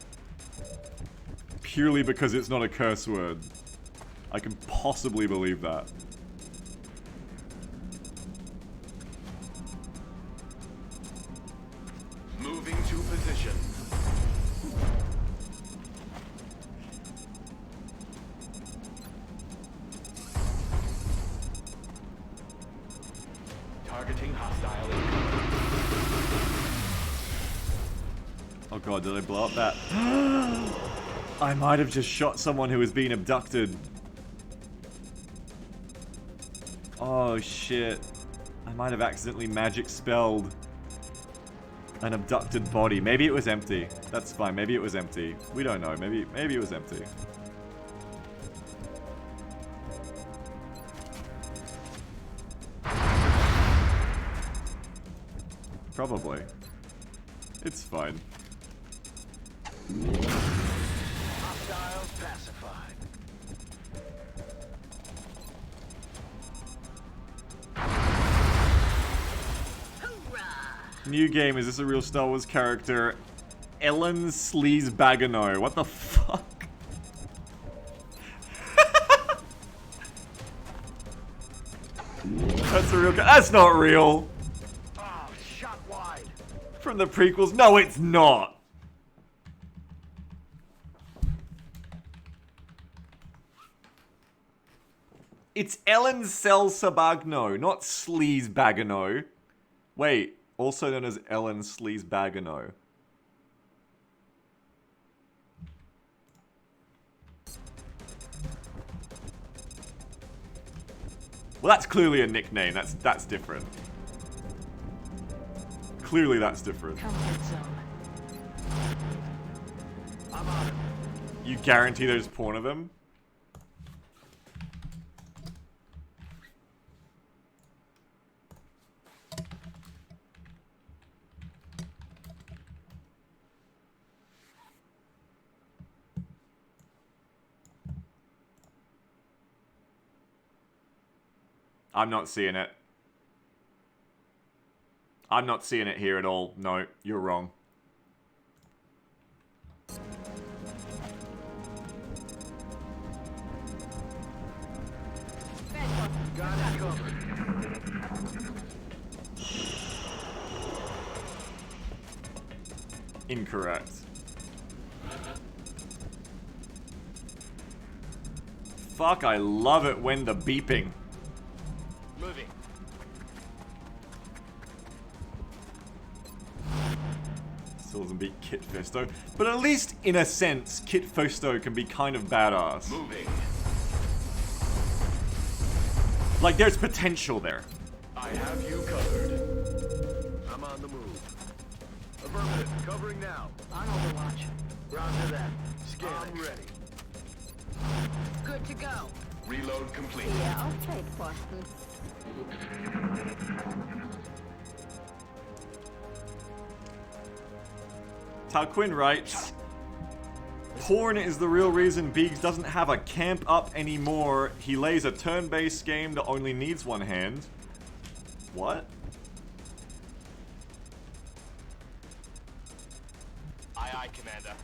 Purely because it's not a curse word. I can possibly believe that. Moving to position. Targeting hostile incoming. Oh god, did I blow up that? I might have just shot someone who was being abducted. Oh shit. I might have accidentally magic spelled an abducted body. Maybe it was empty. That's fine. Maybe it was empty. We don't know. Maybe it was empty. Probably. It's fine. Hostiles pacified. New game. Is this a real Star Wars character? Ellen Sleaze Bagano. What the fuck? That's a real guy. That's not real. Oh, shot wide. From the prequels. No, it's not. It's Ellen Selsabagno, not Sleazebagano. Wait, also known as Ellen Sleazebagano. Well, that's clearly a nickname. That's different. Clearly, that's different. Comfort zone. I'm on it. You guarantee there's porn of them? I'm not seeing it. I'm not seeing it here at all. No, you're wrong. Got it covered. Incorrect. Fuck, I love it when the beeping. Moving. Still doesn't beat Kit Fisto. But at least, in a sense, Kit Fisto can be kind of badass. Moving. Like, there's potential there. I have you covered. I'm on the move. Affirmative. Covering now. On Overwatch. Roger that. Scan. I'm ready. Good to go. Reload complete. Yeah, I'll take Boston. Talquin writes, porn is the real reason Biggs doesn't have a camp up anymore. He lays a turn-based game that only needs one hand. What? Aye, aye, Commander.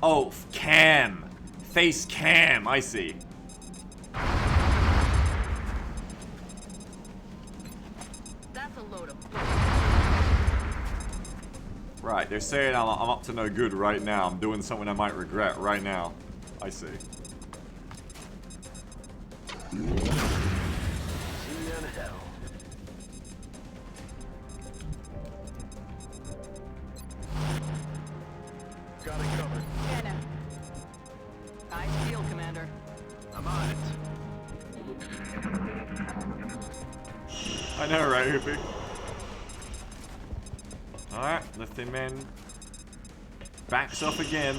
Oh, cam. Face cam, I see. That's a load of Right, they're saying I'm up to no good right now. I'm doing something I might regret right now. I see. See you in hell. Got it covered. Scanner. I feel, Commander. I'm on it. I know, right, Hoopy? Alright, lifting man backs up again.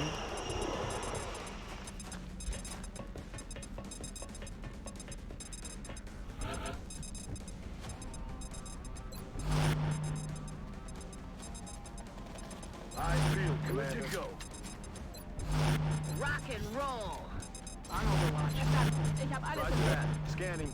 I feel, Commander. Good to go. Rock and roll. On Overwatch. Ich hab alles Roger that. Scanning.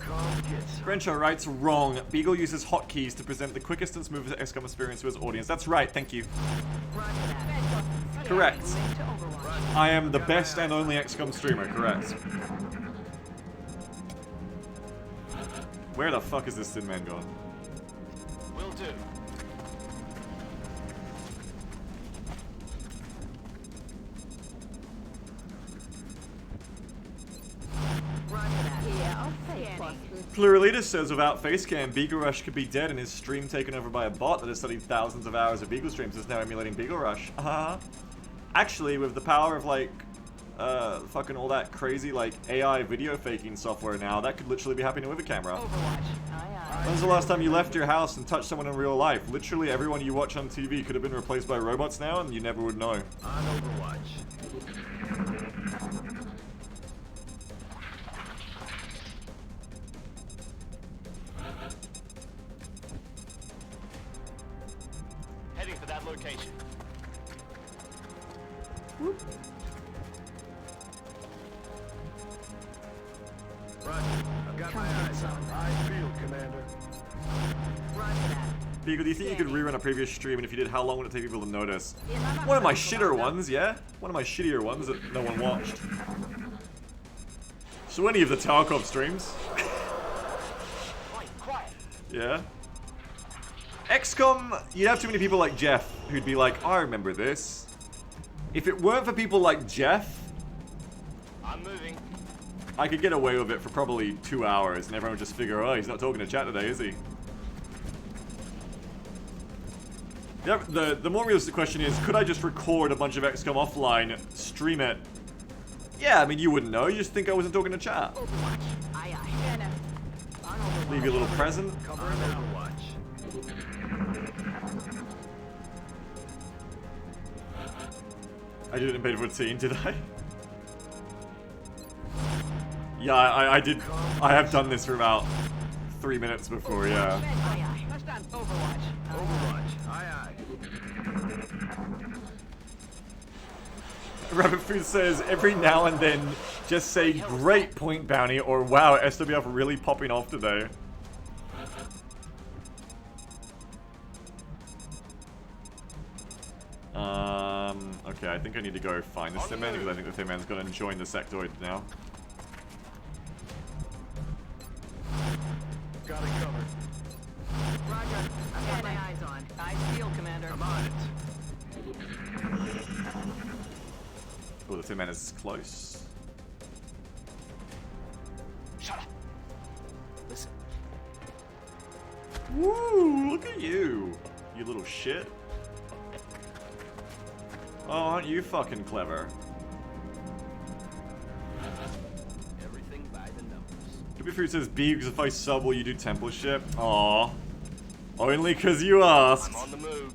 Come get some. Grencho writes, wrong. Beagle uses hotkeys to present the quickest and smoothest XCOM experience to his audience. That's right, thank you. Roger that. Correct. Moving to Overwatch. I am the best and only XCOM streamer, correct. Where the fuck is this Thin Man gone? Will do. Roger that. Yeah, I'll take Boston. Pluralita says without Facecam, Beagle Rush could be dead and his stream taken over by a bot that has studied thousands of hours of Beagle streams is now emulating Beagle Rush. Actually, with the power of like, fucking all that crazy like AI video faking software now, that could literally be happening with a camera. Overwatch. Aye, When's the last time you left your house and touched someone in real life? Literally everyone you watch on TV could have been replaced by robots now and you never would know. On Overwatch. Heading for that location. Roger. I've got my eyes on. I feel, Commander. Roger that. Beagle, do you think you could rerun a previous stream, and if you did, how long would it take people to notice? One of my shitter ones, yeah? One of my shittier ones that no one watched. So any of the Tarkov streams. Yeah. XCOM, you'd have too many people like Jeff who'd be like, I remember this. If it weren't for people like Jeff, I'm moving. I could get away with it for probably 2 hours and everyone would just figure, oh, he's not talking to chat today, is he? Yeah, the more realistic question is, could I just record a bunch of XCOM offline, stream it? Yeah, I mean, you wouldn't know. You just think I wasn't talking to chat. Overwatch. Aye, aye. Anna. On Overwatch. Leave you a little present. Cover and Overwatch. I did it in bed 14, did I? Yeah, I did. I have done this for about 3 minutes before, yeah. Aye, aye. Touchdown. Overwatch. Overwatch. Aye, aye. Rabbit Food says, every now and then, just say great point bounty or wow, SWF really popping off today. Okay, I think I need to go find the Thin Man because I think the Thin Man's gonna join the sectoid now. Got it covered. Roger. I've got my eyes on. Eyes peeled, Commander. I'm on it. Oh, the Thin Man is close. Shut up. Listen. Woo, look at you, you little shit. Oh, aren't you fucking clever? Everything by the numbers. Ruby Fruit says, B, because if I sub, will you do Templarship? Aw. Only because you asked. I'm on the move.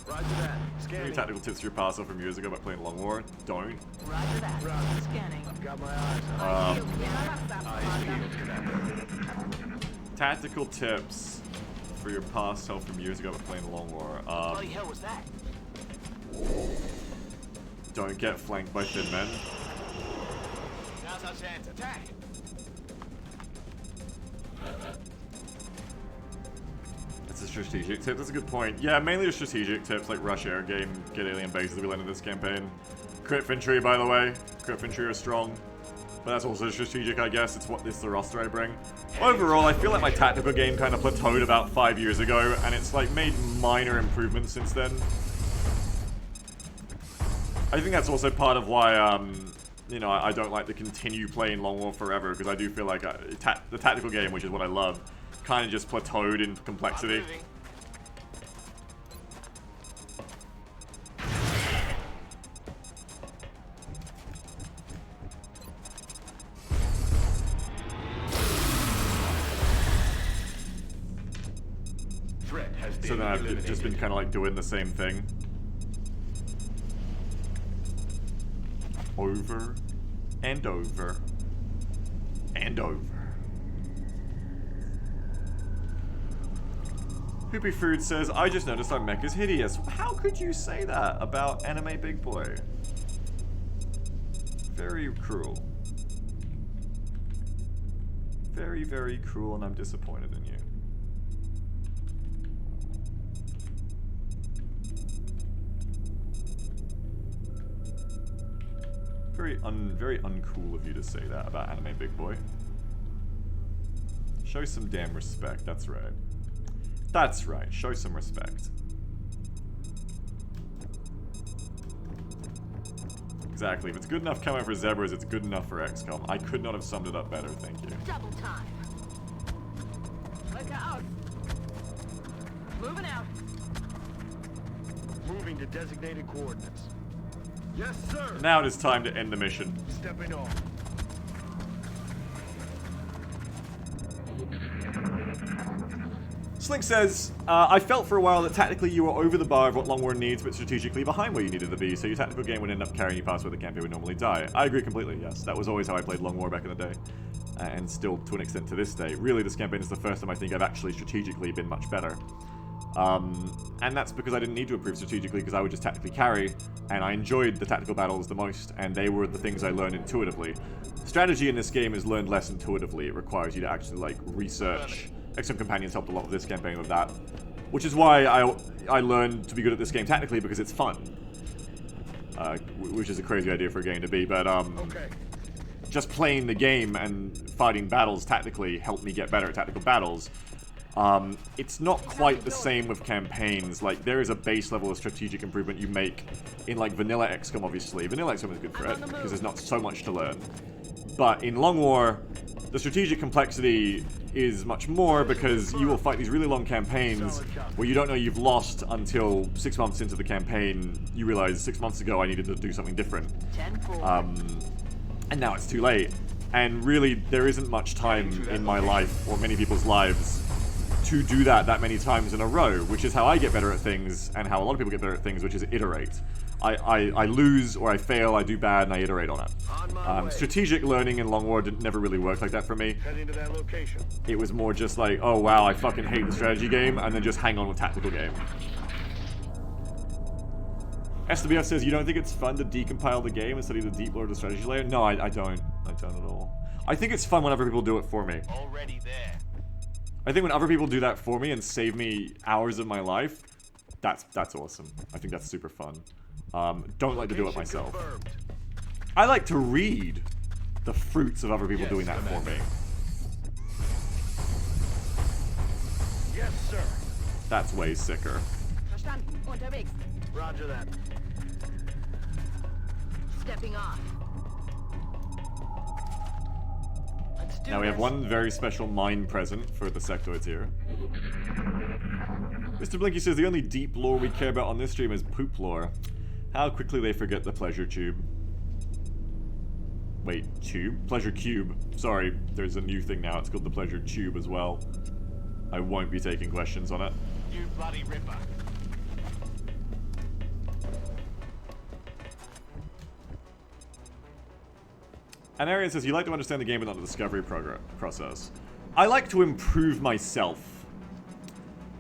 Roger that. Any Scanning. tactical tips for your pass off from years ago about playing Long War? Don't. Roger that. Roger. Scanning. I've got my eyes on. Eyes peeled, Commander. Eyes peeled, Commander. Tactical tips for your past self from years ago about playing Long War. Bloody hell was that? Don't get flanked by Thin Men. Now's our chance. Attack. It's a strategic tip. That's a good point. Yeah, mainly the strategic tips like rush air game, get alien bases that we land in this campaign. Crit infantry, by the way. Crit infantry are strong. But that's also strategic, I guess. It's the roster I bring. Overall, I feel like my tactical game kind of plateaued about 5 years ago, and it's like made minor improvements since then. I think that's also part of why, you know, I don't like to continue playing Long War forever, because I do feel like the tactical game, which is what I love, kind of just plateaued in complexity. Threat has been So then I've eliminated. just been kind of like doing the same thing. Over and over and over. Poopy Food says, I just noticed our mech is hideous. How could you say that about Anime Big Boy? Very cruel. Very, very cruel, and I'm disappointed in you. Very uncool of you to say that about Anime Big Boy. Show some damn respect, that's right. That's right, show some respect. Exactly, if it's good enough coming for Zebras, it's good enough for XCOM. I could not have summed it up better, thank you. Double time. Look out. Moving out. Moving to designated coordinates. Yes, sir. Now it is time to end the mission. Stepping off. Slink says, I felt for a while that tactically you were over the bar of what Long War needs, but strategically behind where you needed to be, so your tactical game would end up carrying you past where the campaign would normally die. I agree completely, yes. That was always how I played Long War back in the day. And still, to an extent, to this day. Really, this campaign is the first time I think I've actually strategically been much better. And that's because I didn't need to improve strategically, because I would just tactically carry, and I enjoyed the tactical battles the most, and they were the things I learned intuitively. Strategy in this game is learned less intuitively. It requires you to actually, like, research. XCOM Companions helped a lot with this campaign with that, which is why I learned to be good at this game tactically, because it's fun. which is a crazy idea for a game to be, but Okay. just playing the game and fighting battles tactically helped me get better at tactical battles. It's not quite the same with campaigns. Like, there is a base level of strategic improvement you make in, like, vanilla XCOM, obviously. Vanilla XCOM is good for it, because there's not so much to learn. But in Long War, the strategic complexity is much more, because you will fight these really long campaigns where you don't know you've lost until 6 months into the campaign. You realize 6 months ago I needed to do something different. And now it's too late. And really, there isn't much time in my life, or many people's lives, to do that many times in a row, which is how I get better at things, and how a lot of people get better at things, which is iterate. I lose, or I fail, I do bad, and I iterate on it. Strategic learning in Long War never really worked like that for me. Heading to that location. It was more just like, oh wow, I fucking hate the strategy game, and then just hang on with tactical game. SWF says, you don't think it's fun to decompile the game and study the deep lore of the strategy layer? No, I don't. I don't at all. I think it's fun whenever people do it for me. Already there. I think when other people do that for me and save me hours of my life, that's awesome. I think that's super fun. Don't like to do it myself. Confirmed. I like to read the fruits of other people doing that for me. Yes, sir. That's way sicker. Verstanden. Unterwegs. Roger that. Stepping off. Let's do Now we have this. one very special mine present for the sectoids here. Mr. Blinky says the only deep lore we care about on this stream is poop lore. How quickly they forget the pleasure tube. Wait, tube? Pleasure cube. Sorry, there's a new thing now. It's called the pleasure tube as well. I won't be taking questions on it. You bloody ripper. And Arian says, you like to understand the game but not the discovery process. I like to improve myself.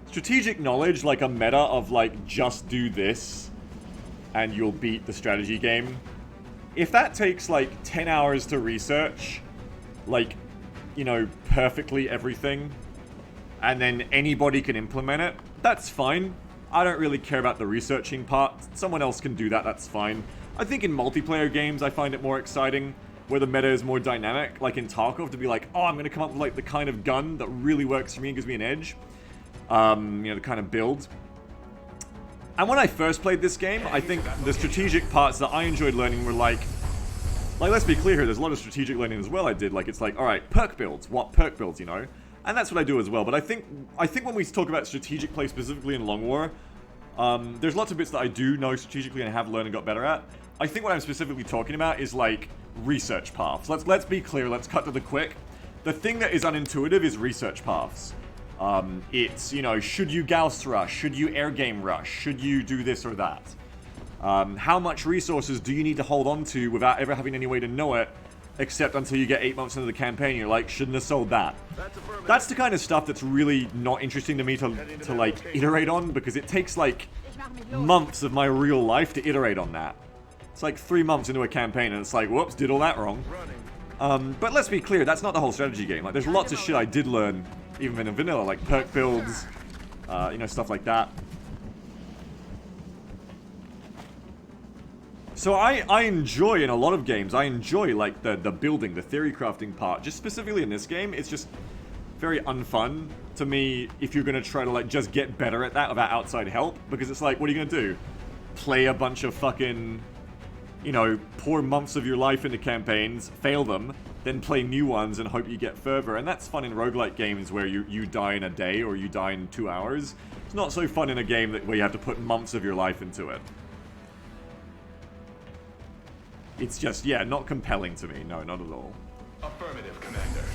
Strategic knowledge, like a meta of like, just do this, and you'll beat the strategy game. If that takes like 10 hours to research, like, you know, perfectly everything, and then anybody can implement it, that's fine. I don't really care about the researching part. Someone else can do that, that's fine. I think in multiplayer games I find it more exciting, where the meta is more dynamic, like in Tarkov, to be like, oh, I'm gonna come up with like the kind of gun that really works for me and gives me an edge. You know, the kind of build. And when I first played this game, I think the strategic parts that I enjoyed learning were like, let's be clear here, there's a lot of strategic learning as well I did. Like, it's like, alright, perk builds. What perk builds, you know? And that's what I do as well. But I think when we talk about strategic play specifically in Long War, there's lots of bits that I do know strategically and have learned and got better at. I think what I'm specifically talking about is, like, research paths. Let's be clear, let's cut to the quick. The thing that is unintuitive is research paths. It's, you know, should you Gauss rush? Should you air game rush? Should you do this or that? How much resources do you need to hold on to without ever having any way to know it, except until you get 8 months into the campaign, you're like, shouldn't have sold that. That's the kind of stuff that's really not interesting to me to like, iterate on, because it takes, like, months of my real life to iterate on that. It's like 3 months into a campaign, and it's like, whoops, did all that wrong. But let's be clear, that's not the whole strategy game. Like, there's lots of shit I did learn, even in vanilla, like perk builds, you know, stuff like that. So I enjoy, in a lot of games, I enjoy, like, the building, the theory crafting part. Just specifically in this game, it's just very unfun to me if you're going to try to, like, just get better at that without outside help. Because it's like, what are you going to do? Play a bunch of fucking, you know, pour months of your life into campaigns, fail them, then play new ones and hope you get further. And that's fun in roguelike games where you die in a day or you die in 2 hours. It's not so fun in a game where you have to put months of your life into it. It's just, yeah, not compelling to me. No, not at all. Affirmative, Commander.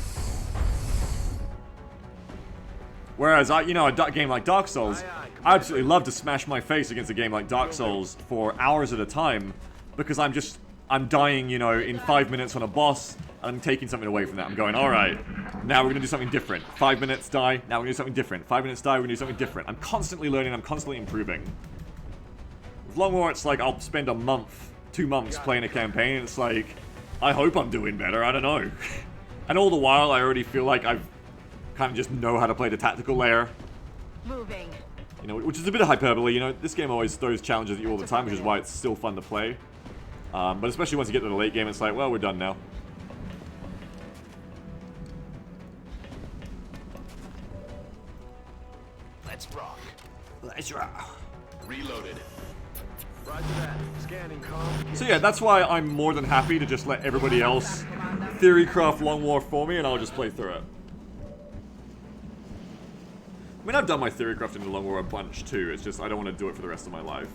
Whereas, you know, a game like Dark Souls, I absolutely love to smash my face against a game like Dark Souls for hours at a time, because I'm dying, you know, in 5 minutes on a boss, and I'm taking something away from that. I'm going, alright, now we're gonna do something different. 5 minutes, die, now we're gonna do something different. 5 minutes, die, we're gonna do something different. I'm constantly learning, I'm constantly improving. With Long War, it's like I'll spend a month, 2 months playing a campaign, and it's like, I hope I'm doing better, I don't know. And all the while, I already feel like I've kind of just know how to play the tactical layer. Moving. You know, which is a bit of hyperbole, you know, this game always throws challenges at you all the time, which is why it's still fun to play. But especially once you get to the late game, it's like, well, we're done now. Let's rock. Let's rock. Reloaded. Roger that. Scanning com. So yeah, that's why I'm more than happy to just let everybody else theorycraft Long War for me, and I'll just play through it. I mean, I've done my theorycraft into Long War a bunch too, it's just I don't want to do it for the rest of my life.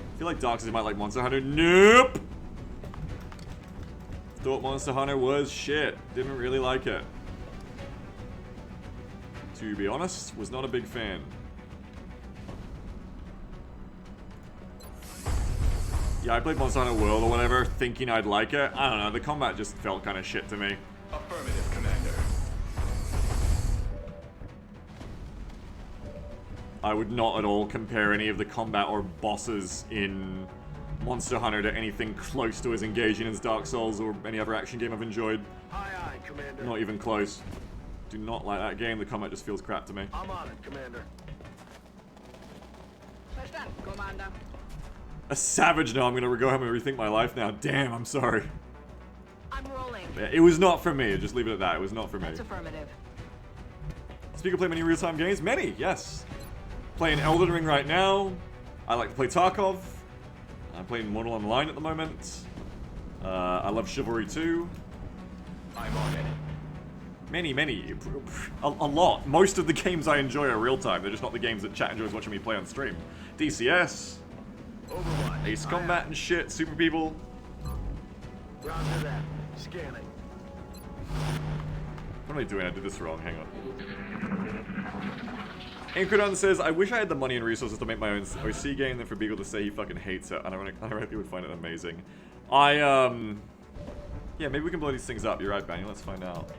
I feel like Dark says he might like Monster Hunter. Nope! Thought Monster Hunter was shit. Didn't really like it. To be honest, was not a big fan. Yeah, I played Monster Hunter World or whatever, thinking I'd like it. I don't know, the combat just felt kind of shit to me. Affirmative, Commander. I would not at all compare any of the combat or bosses in Monster Hunter to anything close to as engaging as Dark Souls or any other action game I've enjoyed. Aye, aye, Commander. Not even close. Do not like that game, the combat just feels crap to me. I'm on it, Commander. Verstanden, Commander. A savage, no, I'm gonna go home and rethink my life now. Damn, I'm sorry. I'm rolling. Yeah, it was not for me, just leave it at that, it was not for me. That's affirmative. Speaking of play many real-time games, many, yes. Playing Elden Ring right now. I like to play Tarkov. I'm playing Mortal Online at the moment. I love Chivalry 2. I'm on it. Many. A lot. Most of the games I enjoy are real-time. They're just not the games that chat enjoys watching me play on stream. DCS. Overwatch. Ace Aye, Combat and shit. Super People. aye. Roger that. Scanning. What am I doing? I did this wrong. Hang on. Incredon says, I wish I had the money and resources to make my own OC game than for Beagle to say he fucking hates it. I ironically would find it amazing. Yeah, maybe we can blow these things up. You're right, Banny. Let's find out.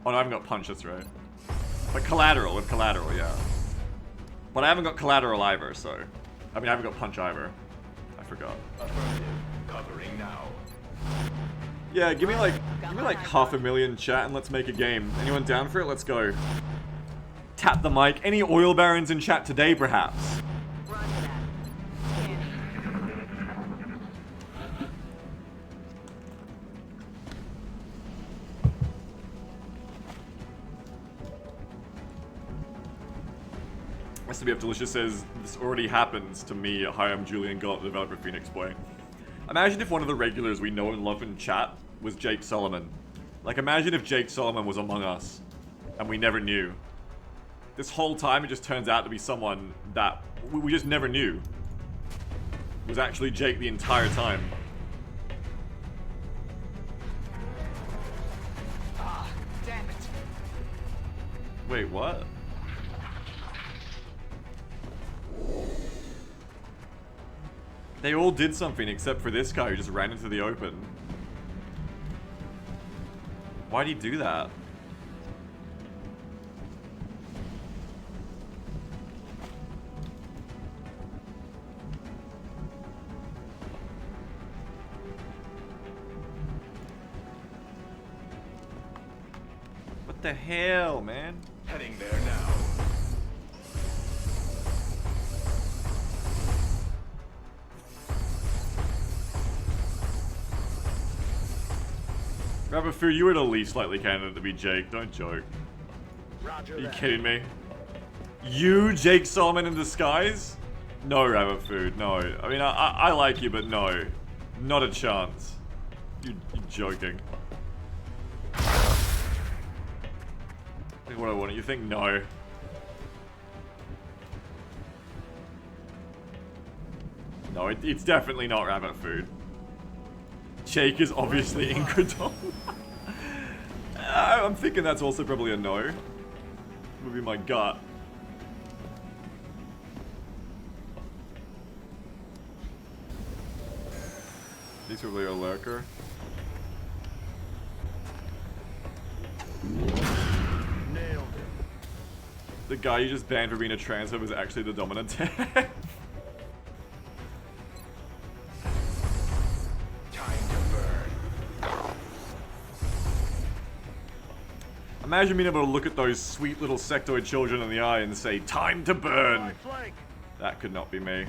Oh, no, I haven't got Punch. That's right. But Collateral. With Collateral, yeah. But I haven't got Collateral either, so... I mean, I haven't got Punch either. I forgot. Affirmative. Covering now. Yeah, give me like 500,000 chat and let's make a game. Anyone down for it? Let's go. Tap the mic. Any oil barons in chat today, perhaps? Roger that. Scanning. SWF Delicious says, this already happens to me. Hi, I'm Julian Gott, developer Phoenix Boy. Imagine if one of the regulars we know and love in chat was Jake Solomon. Like, imagine if Jake Solomon was among us and we never knew. This whole time it just turns out to be someone that we just never knew. It was actually Jake the entire time. Ah, damn it. Wait, what? They all did something except for this guy who just ran into the open. Why'd he do that? What the hell, man? Heading there now. Rabafu, you were the least likely candidate to be Jake. Don't joke. Roger Are you that. kidding me? You, Jake Solomon in disguise? No, Rabafu, no. I mean, I like you, but no. Not a chance. You're joking. Think what I want. You think no? No, it's definitely not rabbit food. Jake is obviously Incredon. I'm thinking that's also probably a no. Would be my gut. He's probably a lurker. Nailed it. The guy you just banned for being a transphobe is actually the dominant tech. Time to burn. Imagine being able to look at those sweet little sectoid children in the eye and say, "Time to burn." My flank. That could not be me.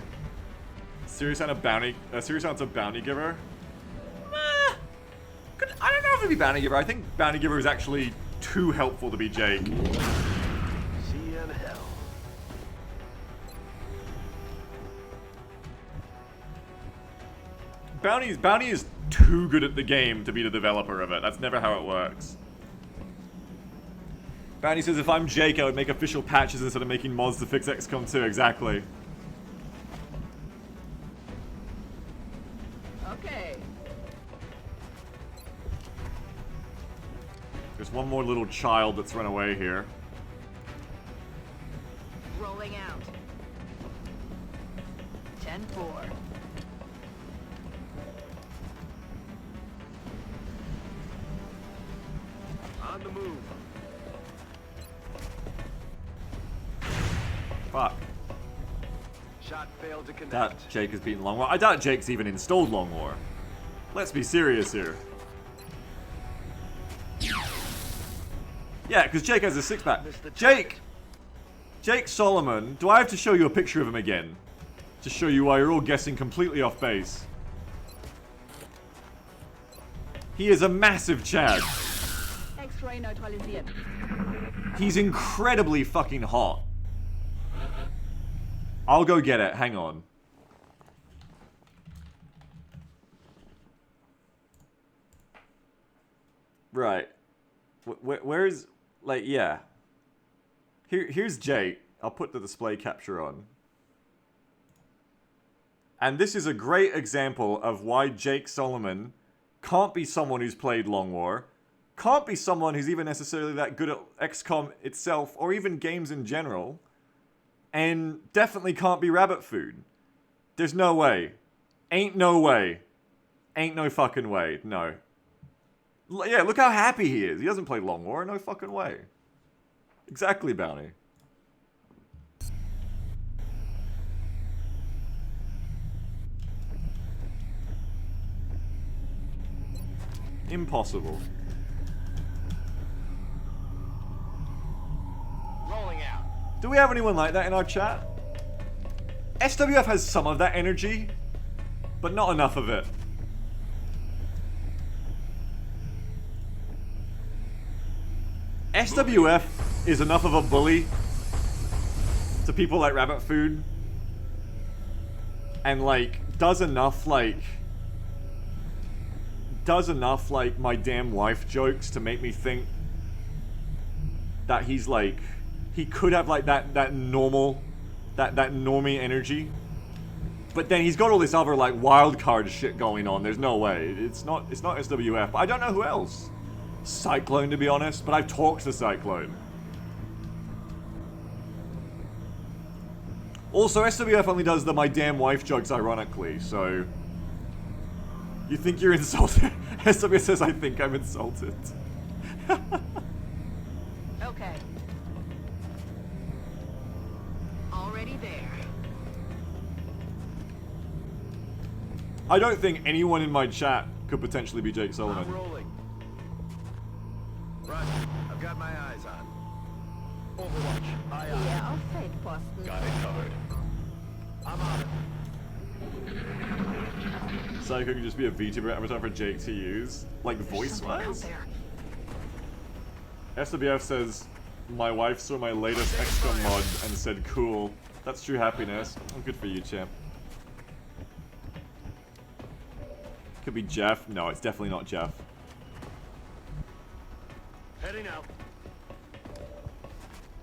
Serious on a bounty. Serious on a bounty giver. I don't know if it'd be bounty giver. I think bounty giver is actually too helpful to be Jake. See you in hell. Bounty is too good at the game to be the developer of it. That's never how it works. Bounty says if I'm Jake, I would make official patches instead of making mods to fix XCOM 2. Exactly. Okay. There's one more little child that's run away here. Rolling out. 10-4. On the move. Fuck. Shot failed to connect. That Jake has beaten Long War. I doubt Jake's even installed Long War. Let's be serious here. Yeah, because Jake has a six-pack. Jake Solomon. Do I have to show you a picture of him again? To show you why you're all guessing completely off base. He is a massive Chad. X-ray neutralisiert. He's incredibly fucking hot. I'll go get it. Hang on. Right. Where's... Like, yeah. Here's Jake. I'll put the display capture on. And this is a great example of why Jake Solomon can't be someone who's played Long War. Can't be someone who's even necessarily that good at XCOM itself, or even games in general. And definitely can't be rabbit food. There's no way. Ain't no way. Ain't no fucking way. No. Yeah, look how happy he is. He doesn't play Long War. No fucking way. Exactly, Bounty. Impossible. Rolling out. Do we have anyone like that in our chat? SWF has some of that energy, but not enough of it. SWF is enough of a bully to people like Rabbit Food, and like does enough like my damn wife jokes to make me think that he's like, he could have like that normie energy. But then he's got all this other like wild card shit going on. There's no way. It's not SWF. But I don't know who else. Cyclone, to be honest, but I've talked to Cyclone. Also, SWF only does the my damn wife jokes ironically, so... You think you're insulted? SWF says I think I'm insulted. Okay. Already there. I don't think anyone in my chat could potentially be Jake I'm Solomon. rolling. Roger. I've got my eyes on. Overwatch. Aye, aye. Ja, auf Feldposten. Got it covered. I'm on it. Psycho can just be a VTuber avatar for Jake to use. Like voice-wise? SWF says, my wife saw my latest XCOM mod and said cool. That's true happiness. Oh, good for you, champ. Could be Jeff. No, it's definitely not Jeff. Heading out.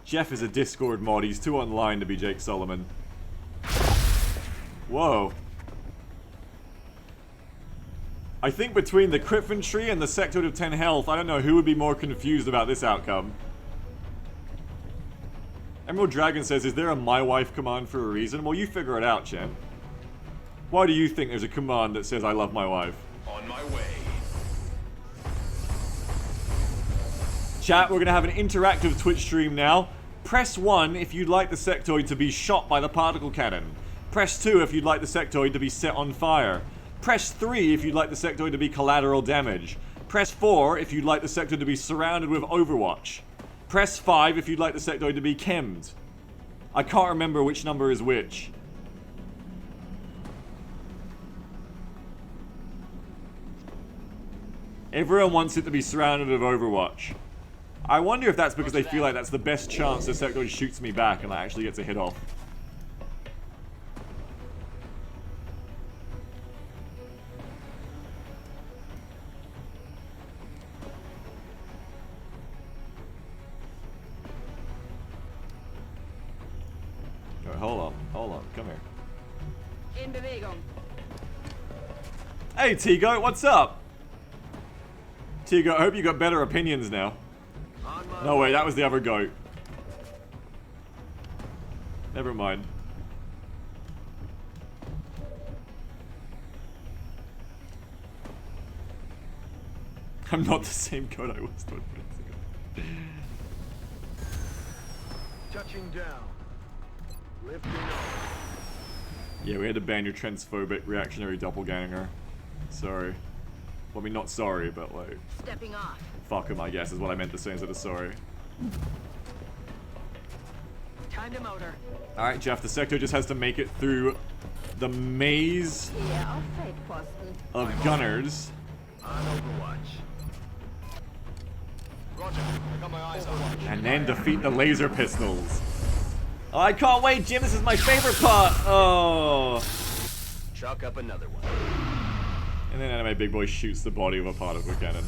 Jeff is a Discord mod. He's too online to be Jake Solomon. Whoa. I think between the Cryptfantry and the Sectoid of 10 health, I don't know who would be more confused about this outcome. Emerald Dragon says, is there a my wife command for a reason? Well, you figure it out, champ. Why do you think there's a command that says I love my wife? On my way. Chat, we're going to have an interactive Twitch stream now. Press 1 if you'd like the sectoid to be shot by the particle cannon. Press 2 if you'd like the sectoid to be set on fire. Press 3 if you'd like the sectoid to be collateral damage. Press 4 if you'd like the sectoid to be surrounded with Overwatch. Press 5 if you'd like the sectoid to be chemmed. I can't remember which number is which. Everyone wants it to be surrounded of Overwatch. I wonder if that's because they feel like that's the best chance the sectoid shoots me back and I actually get to hit off. Alright, hold on, come here. In Bewegung. Hey T-Goat, what's up? T-Goat, I hope you got better opinions now. No way, that was the other goat. Never mind. I'm not the same goat I was 20 minutes ago. Touching down. Lifting off. Yeah, we had to ban your transphobic reactionary doppelganger. Sorry. Well, I mean, not sorry, but like... Stepping off. Fuck him, I guess, is what I meant to say instead of sorry. Time to motor. Alright, Jeff, the sector just has to make it through the maze Yeah, Feldposten. of gunners. On Overwatch. Roger. I got my eyes on Overwatch. And then defeat the laser pistols. Oh, I can't wait, Jim, this is my favorite part! Oh. Chalk up another one. And then Anime Big Boy shoots the body of a particle cannon.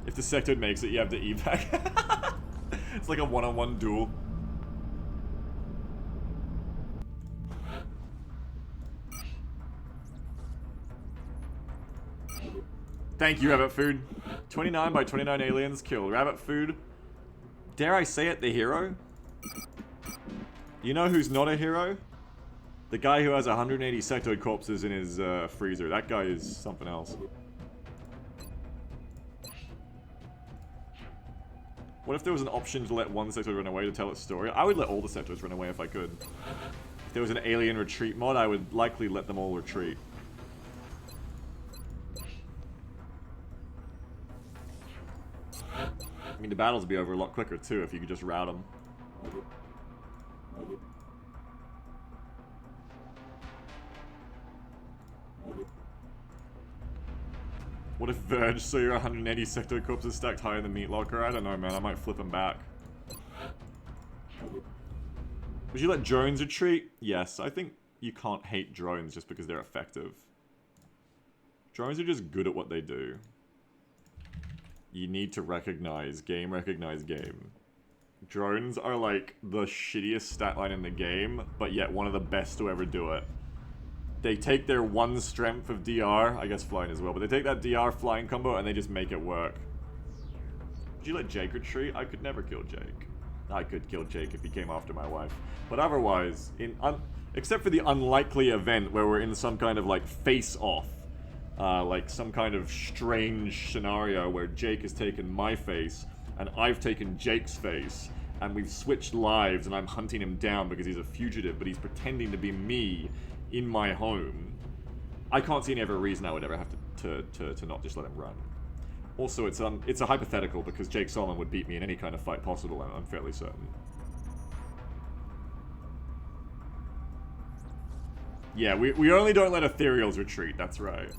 If the sector makes it, you have to evac. It's like a one-on-one duel. Thank you, Rabbit Food. 29 by 29 aliens killed. Rabbit Food. Dare I say it, the hero? You know who's not a hero? The guy who has 180 sectoid corpses in his freezer. That guy is something else. What if there was an option to let one sectoid run away to tell its story? I would let all the sectoids run away if I could. If there was an alien retreat mod, I would likely let them all retreat. I mean, the battles would be over a lot quicker too if you could just route them. What if Verge saw your 180 sectoid corpses stacked high in the meat locker? I don't know, man. I might flip them back. Would you let drones retreat? Yes. I think you can't hate drones just because they're effective. Drones are just good at what they do. You need to recognize game. Drones are like the shittiest stat line in the game, but yet one of the best to ever do it. They take their one strength of DR, I guess flying as well, but they take that DR flying combo and they just make it work. Would you let Jake retreat? I could never kill Jake. I could kill Jake if he came after my wife. But otherwise, except for the unlikely event where we're in some kind of like face-off, like some kind of strange scenario where Jake has taken my face and I've taken Jake's face and we've switched lives and I'm hunting him down because he's a fugitive, but he's pretending to be me in my home. I can't see any other reason I would ever have to not just let him run. Also, it's a hypothetical because Jake Solomon would beat me in any kind of fight possible, I'm fairly certain. Yeah, we only don't let ethereals retreat, that's right.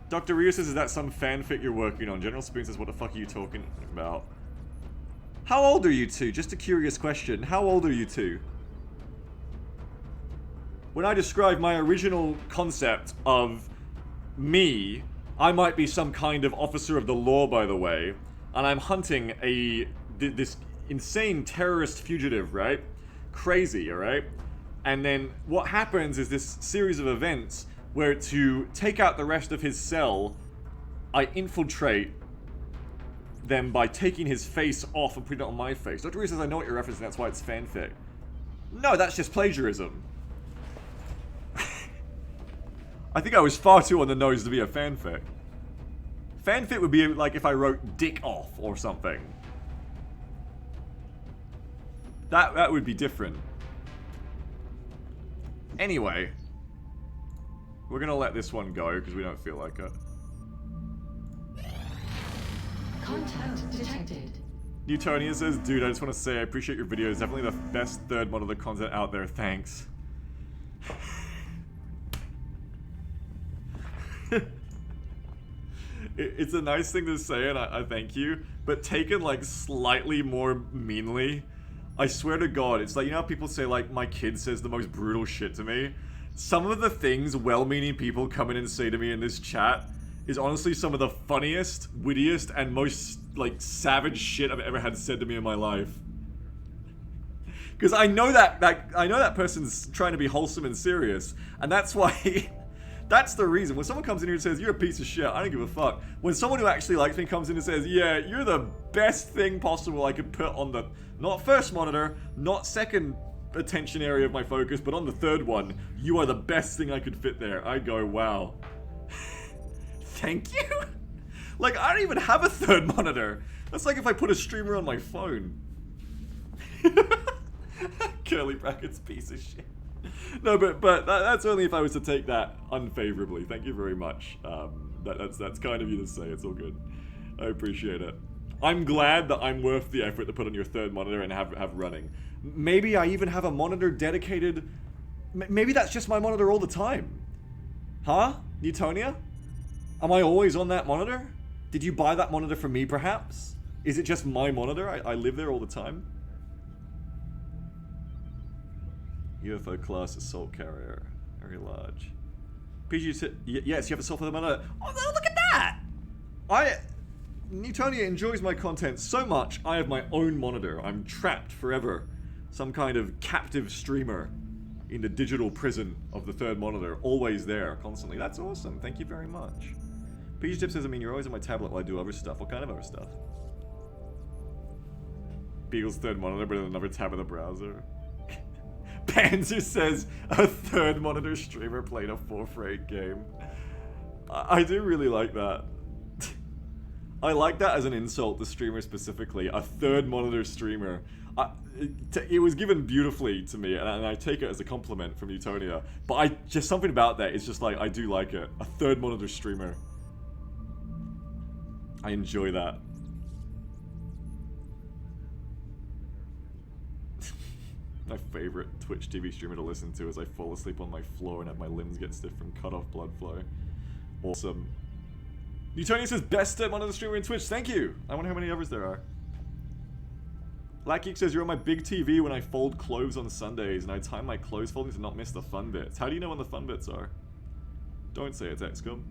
Dr. Ryu says, is that some fanfic you're working on? General Spoon says, what the fuck are you talking about? How old are you two? Just a curious question. How old are you two? When I describe my original concept of me, I might be some kind of officer of the law, by the way, and I'm hunting this insane terrorist fugitive, right? Crazy, alright? And then what happens is this series of events where to take out the rest of his cell, I infiltrate them by taking his face off and putting it on my face. Dr. Ryu says, I know what you're referencing, that's why it's fanfic. No, that's just plagiarism. I think I was far too on the nose to be a fanfic. Fanfic would be like if I wrote dick off or something. That would be different. Anyway. We're gonna let this one go because we don't feel like it. Contact detected. Newtonia says, dude, I just want to say I appreciate your videos. Definitely the best third mod of the content out there. Thanks. It's a nice thing to say, and I thank you, but taken like slightly more meanly, I swear to God, it's like, you know how people say like, my kid says the most brutal shit to me? Some of the things well-meaning people come in and say to me in this chat is honestly some of the funniest, wittiest, and most like savage shit I've ever had said to me in my life. Because I know that person's trying to be wholesome and serious, and that's why. That's the reason. When someone comes in here and says, you're a piece of shit, I don't give a fuck. When someone who actually likes me comes in and says, yeah, you're the best thing possible I could put on the, not first monitor, not second attention area of my focus, but on the third one, you are the best thing I could fit there. I go, wow. Thank you? Like, I don't even have a third monitor. That's like if I put a streamer on my phone. Curly brackets, piece of shit. No, but that's only if I was to take that unfavorably. Thank you very much. That's kind of you to say. It's all good. I appreciate it. I'm glad that I'm worth the effort to put on your third monitor and have running. Maybe I even have a monitor dedicated. Maybe that's just my monitor all the time. Huh, Newtonia? Am I always on that monitor? Did you buy that monitor for me, perhaps? Is it just my monitor? I live there all the time. UFO class assault carrier, very large. PG said, yes, you have a self-level monitor. Oh, look at that! Newtonia enjoys my content so much, I have my own monitor. I'm trapped forever. Some kind of captive streamer in the digital prison of the third monitor. Always there, constantly. That's awesome. Thank you very much. PG Tip says, I mean, you're always on my tablet while I do other stuff. What kind of other stuff? Beagle's third monitor, but in another tab of the browser. Panzer says a third monitor streamer played a 4-for-8 game. I do really like that. I like that as an insult to streamers specifically. A third monitor streamer. It was given beautifully to me, and I take it as a compliment from Newtonia. But just something about that is just like, I do like it. A third monitor streamer. I enjoy that. My favorite Twitch TV streamer to listen to as I fall asleep on my floor and have my limbs get stiff from cut-off blood flow. Awesome. Newtonia says, best monitor streamer in Twitch. Thank you! I wonder how many others there are. Lackgeek says, you're on my big TV when I fold clothes on Sundays, and I time my clothes folding to not miss the fun bits. How do you know when the fun bits are? Don't say it's XCOM.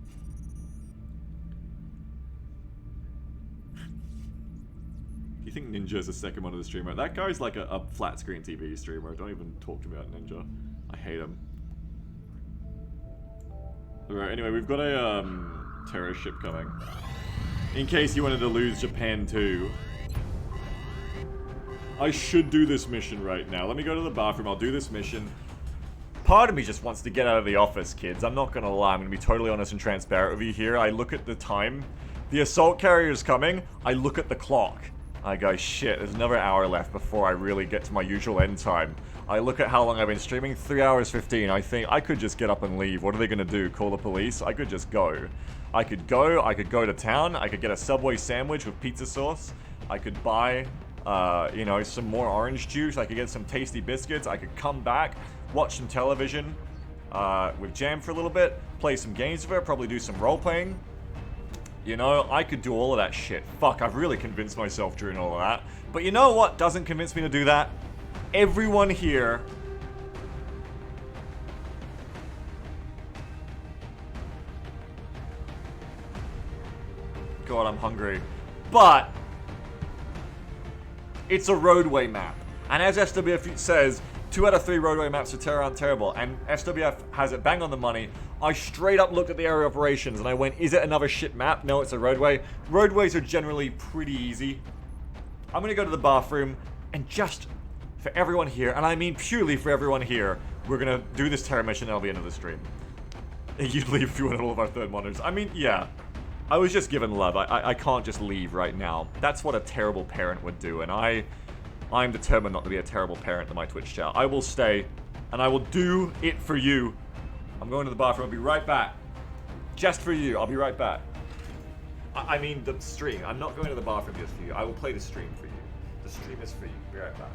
You think Ninja's a second monitor streamer? That guy's like a flat screen TV streamer. Don't even talk to me about Ninja. I hate him. Alright, anyway, we've got a terrorist ship coming. In case you wanted to lose Japan too. I should do this mission right now. Let me go to the bathroom. I'll do this mission. Part of me just wants to get out of the office, kids. I'm not gonna lie. I'm gonna be totally honest and transparent with you here. I look at the time. The assault carrier is coming. I look at the clock. I go, shit, there's another hour left before I really get to my usual end time. I look at how long I've been streaming, 3 hours 15. I think I could just get up and leave. What are they gonna do? Call the police? I could just go. I could go to town. I could get a Subway sandwich with pizza sauce. I could buy, you know, some more orange juice. I could get some tasty biscuits. I could come back, watch some television with Jam for a little bit, play some games with her, probably do some role-playing. You know, I could do all of that shit. Fuck, I've really convinced myself during all of that. But you know what doesn't convince me to do that? Everyone here... God, I'm hungry. But... it's a roadway map. And as SWF says, 2 out of 3 roadway maps aren't terrible. And SWF has it bang on the money. I straight up looked at the area of operations and I went, is it another shit map? No, it's a roadway. Roadways are generally pretty easy. I'm gonna go to the bathroom and just for everyone here, and I mean purely for everyone here, we're gonna do this terror mission and that'll be the end of the stream. You'd leave if you wanted all of our third monitors. I mean, yeah. I was just given love. I can't just leave right now. That's what a terrible parent would do, and I'm determined not to be a terrible parent to my Twitch chat. I will stay, and I will do it for you. I'm going to the bathroom. I'll be right back. Just for you. I'll be right back. I mean the stream. I'm not going to the bathroom just for you. I will play the stream for you. The stream is for you. Be right back.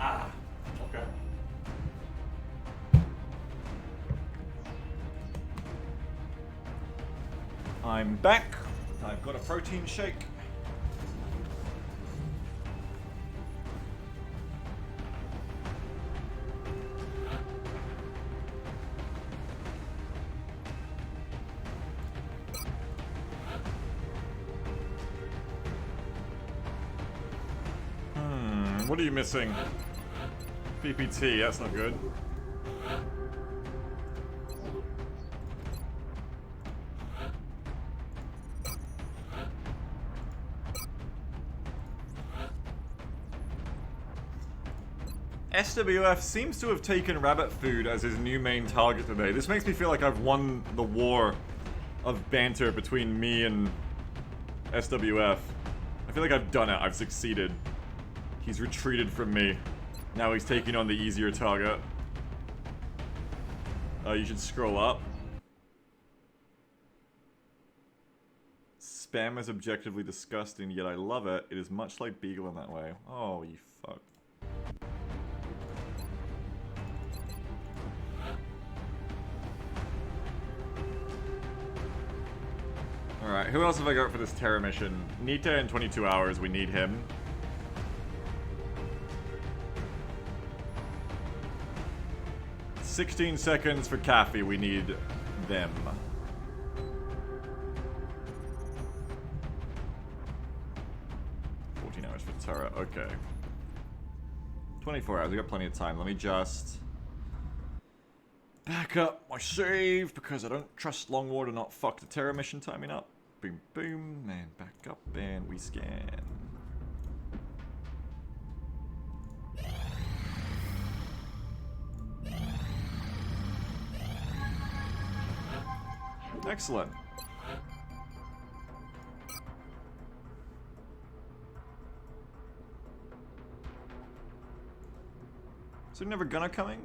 Ah, okay. I'm back. I've got a protein shake. What are you missing? PPT, that's not good. SWF seems to have taken rabbit food as his new main target today. This makes me feel like I've won the war of banter between me and SWF. I feel like I've done it. I've succeeded. He's retreated from me. Now he's taking on the easier target. You should scroll up. Spam is objectively disgusting, yet I love it. It is much like Beagle in that way. Oh, you fuck. Alright, who else have I got for this Terra mission? Nita in 22 hours, we need him. "16 seconds for Caffey, we need them. $14 for Terra, okay. 24 hours, we got plenty of time. Let me just back up my save because I don't trust Long War to not fuck the Terra mission timing up. Boom, boom, and back up, and we scan. Excellent. So never gonna coming?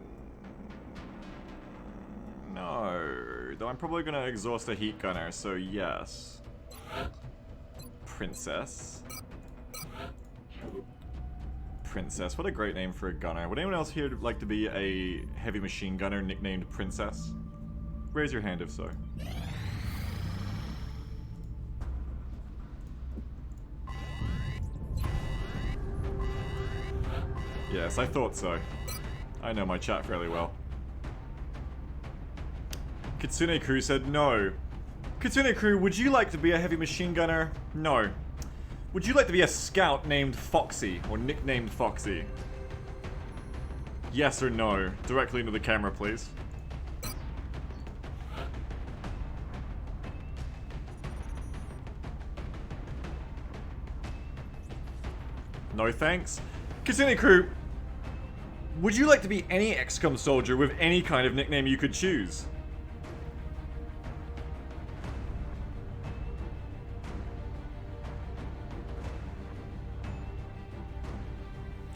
No. Though I'm probably gonna exhaust a heat gunner, so yes. Princess. Princess. What a great name for a gunner. Would anyone else here like to be a heavy machine gunner nicknamed Princess? Raise your hand if so. Yes, I thought so. I know my chat fairly well. Kitsune Crew said no. Kitsune Crew, would you like to be a heavy machine gunner? No. Would you like to be a scout named Foxy, or nicknamed Foxy? Yes or no? Directly into the camera, please. No thanks. Kitsune Crew, would you like to be any XCOM soldier with any kind of nickname you could choose?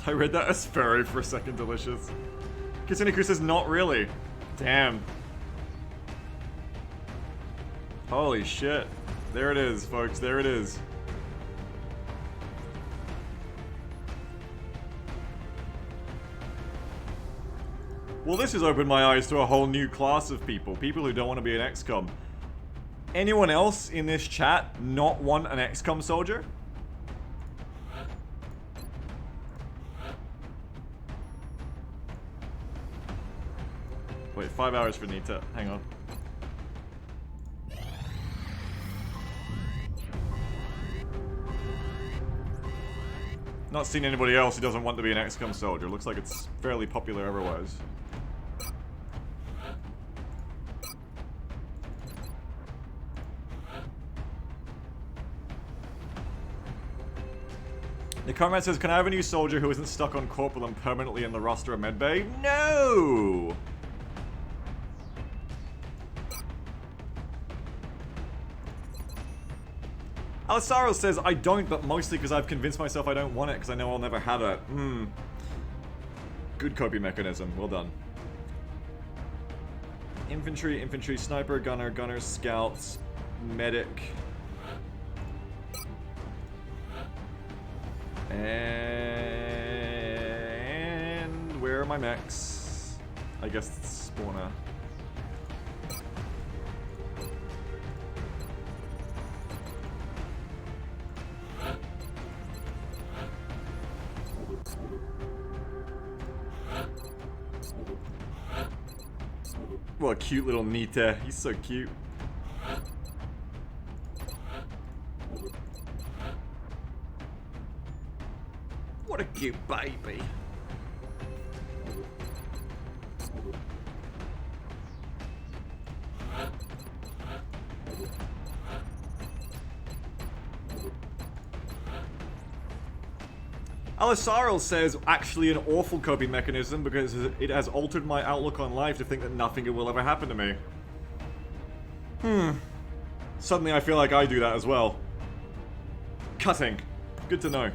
I read that as furry for a second, delicious. Kitsune Crew says not really. Damn. Holy shit. There it is, folks. There it is. Well, this has opened my eyes to a whole new class of people. People who don't want to be an XCOM. Anyone else in this chat not want an XCOM soldier? Wait, 5 hours for Nita. Hang on. Not seen anybody else who doesn't want to be an XCOM soldier. Looks like it's fairly popular otherwise. The comment says, can I have a new soldier who isn't stuck on Corporal and permanently in the roster of Medbay? No! Alisaro says, I don't, but mostly because I've convinced myself I don't want it because I know I'll never have it. Good coping mechanism. Well done. Infantry, infantry, sniper, gunner, gunner, scouts, medic. Where are my mechs? I guess it's spawner. What a cute little Nita. He's so cute. What a cute baby. Alisaril says, actually an awful coping mechanism because it has altered my outlook on life to think that nothing will ever happen to me. Suddenly I feel like I do that as well. Cutting. Good to know.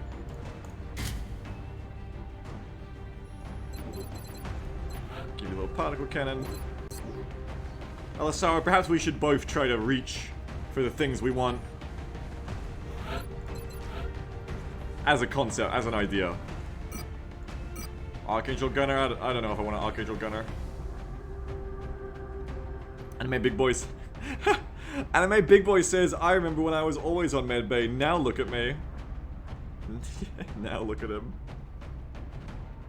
Give you a little particle cannon. Alisara, perhaps we should both try to reach for the things we want. As a concept, as an idea. Archangel Gunner? I don't know if I want an Archangel Gunner. Anime Big Boys. Anime Big Boy says, I remember when I was always on medbay. Now look at me. Now look at him.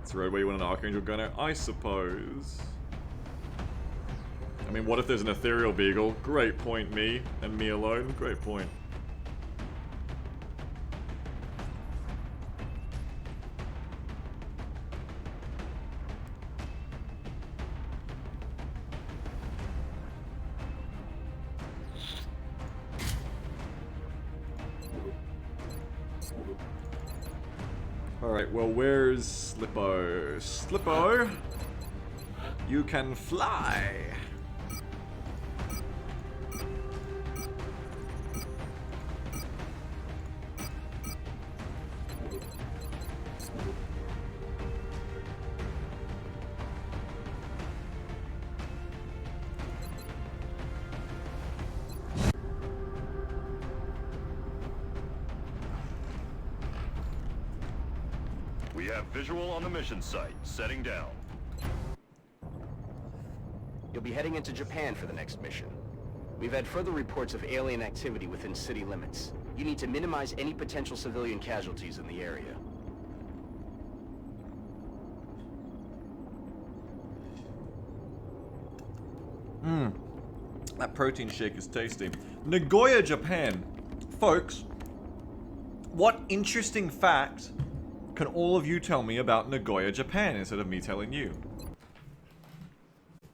It's the right way you want an Archangel Gunner? I suppose. I mean, what if there's an Ethereal Beagle? Great point, me. And me alone. Great point. Alright, well, where's Slippo? Slippo! You can fly! We have visual on the mission site. Setting down. You'll be heading into Japan for the next mission. We've had further reports of alien activity within city limits. You need to minimize any potential civilian casualties in the area. That protein shake is tasty. Nagoya, Japan. Folks, what interesting fact can all of you tell me about Nagoya, Japan instead of me telling you?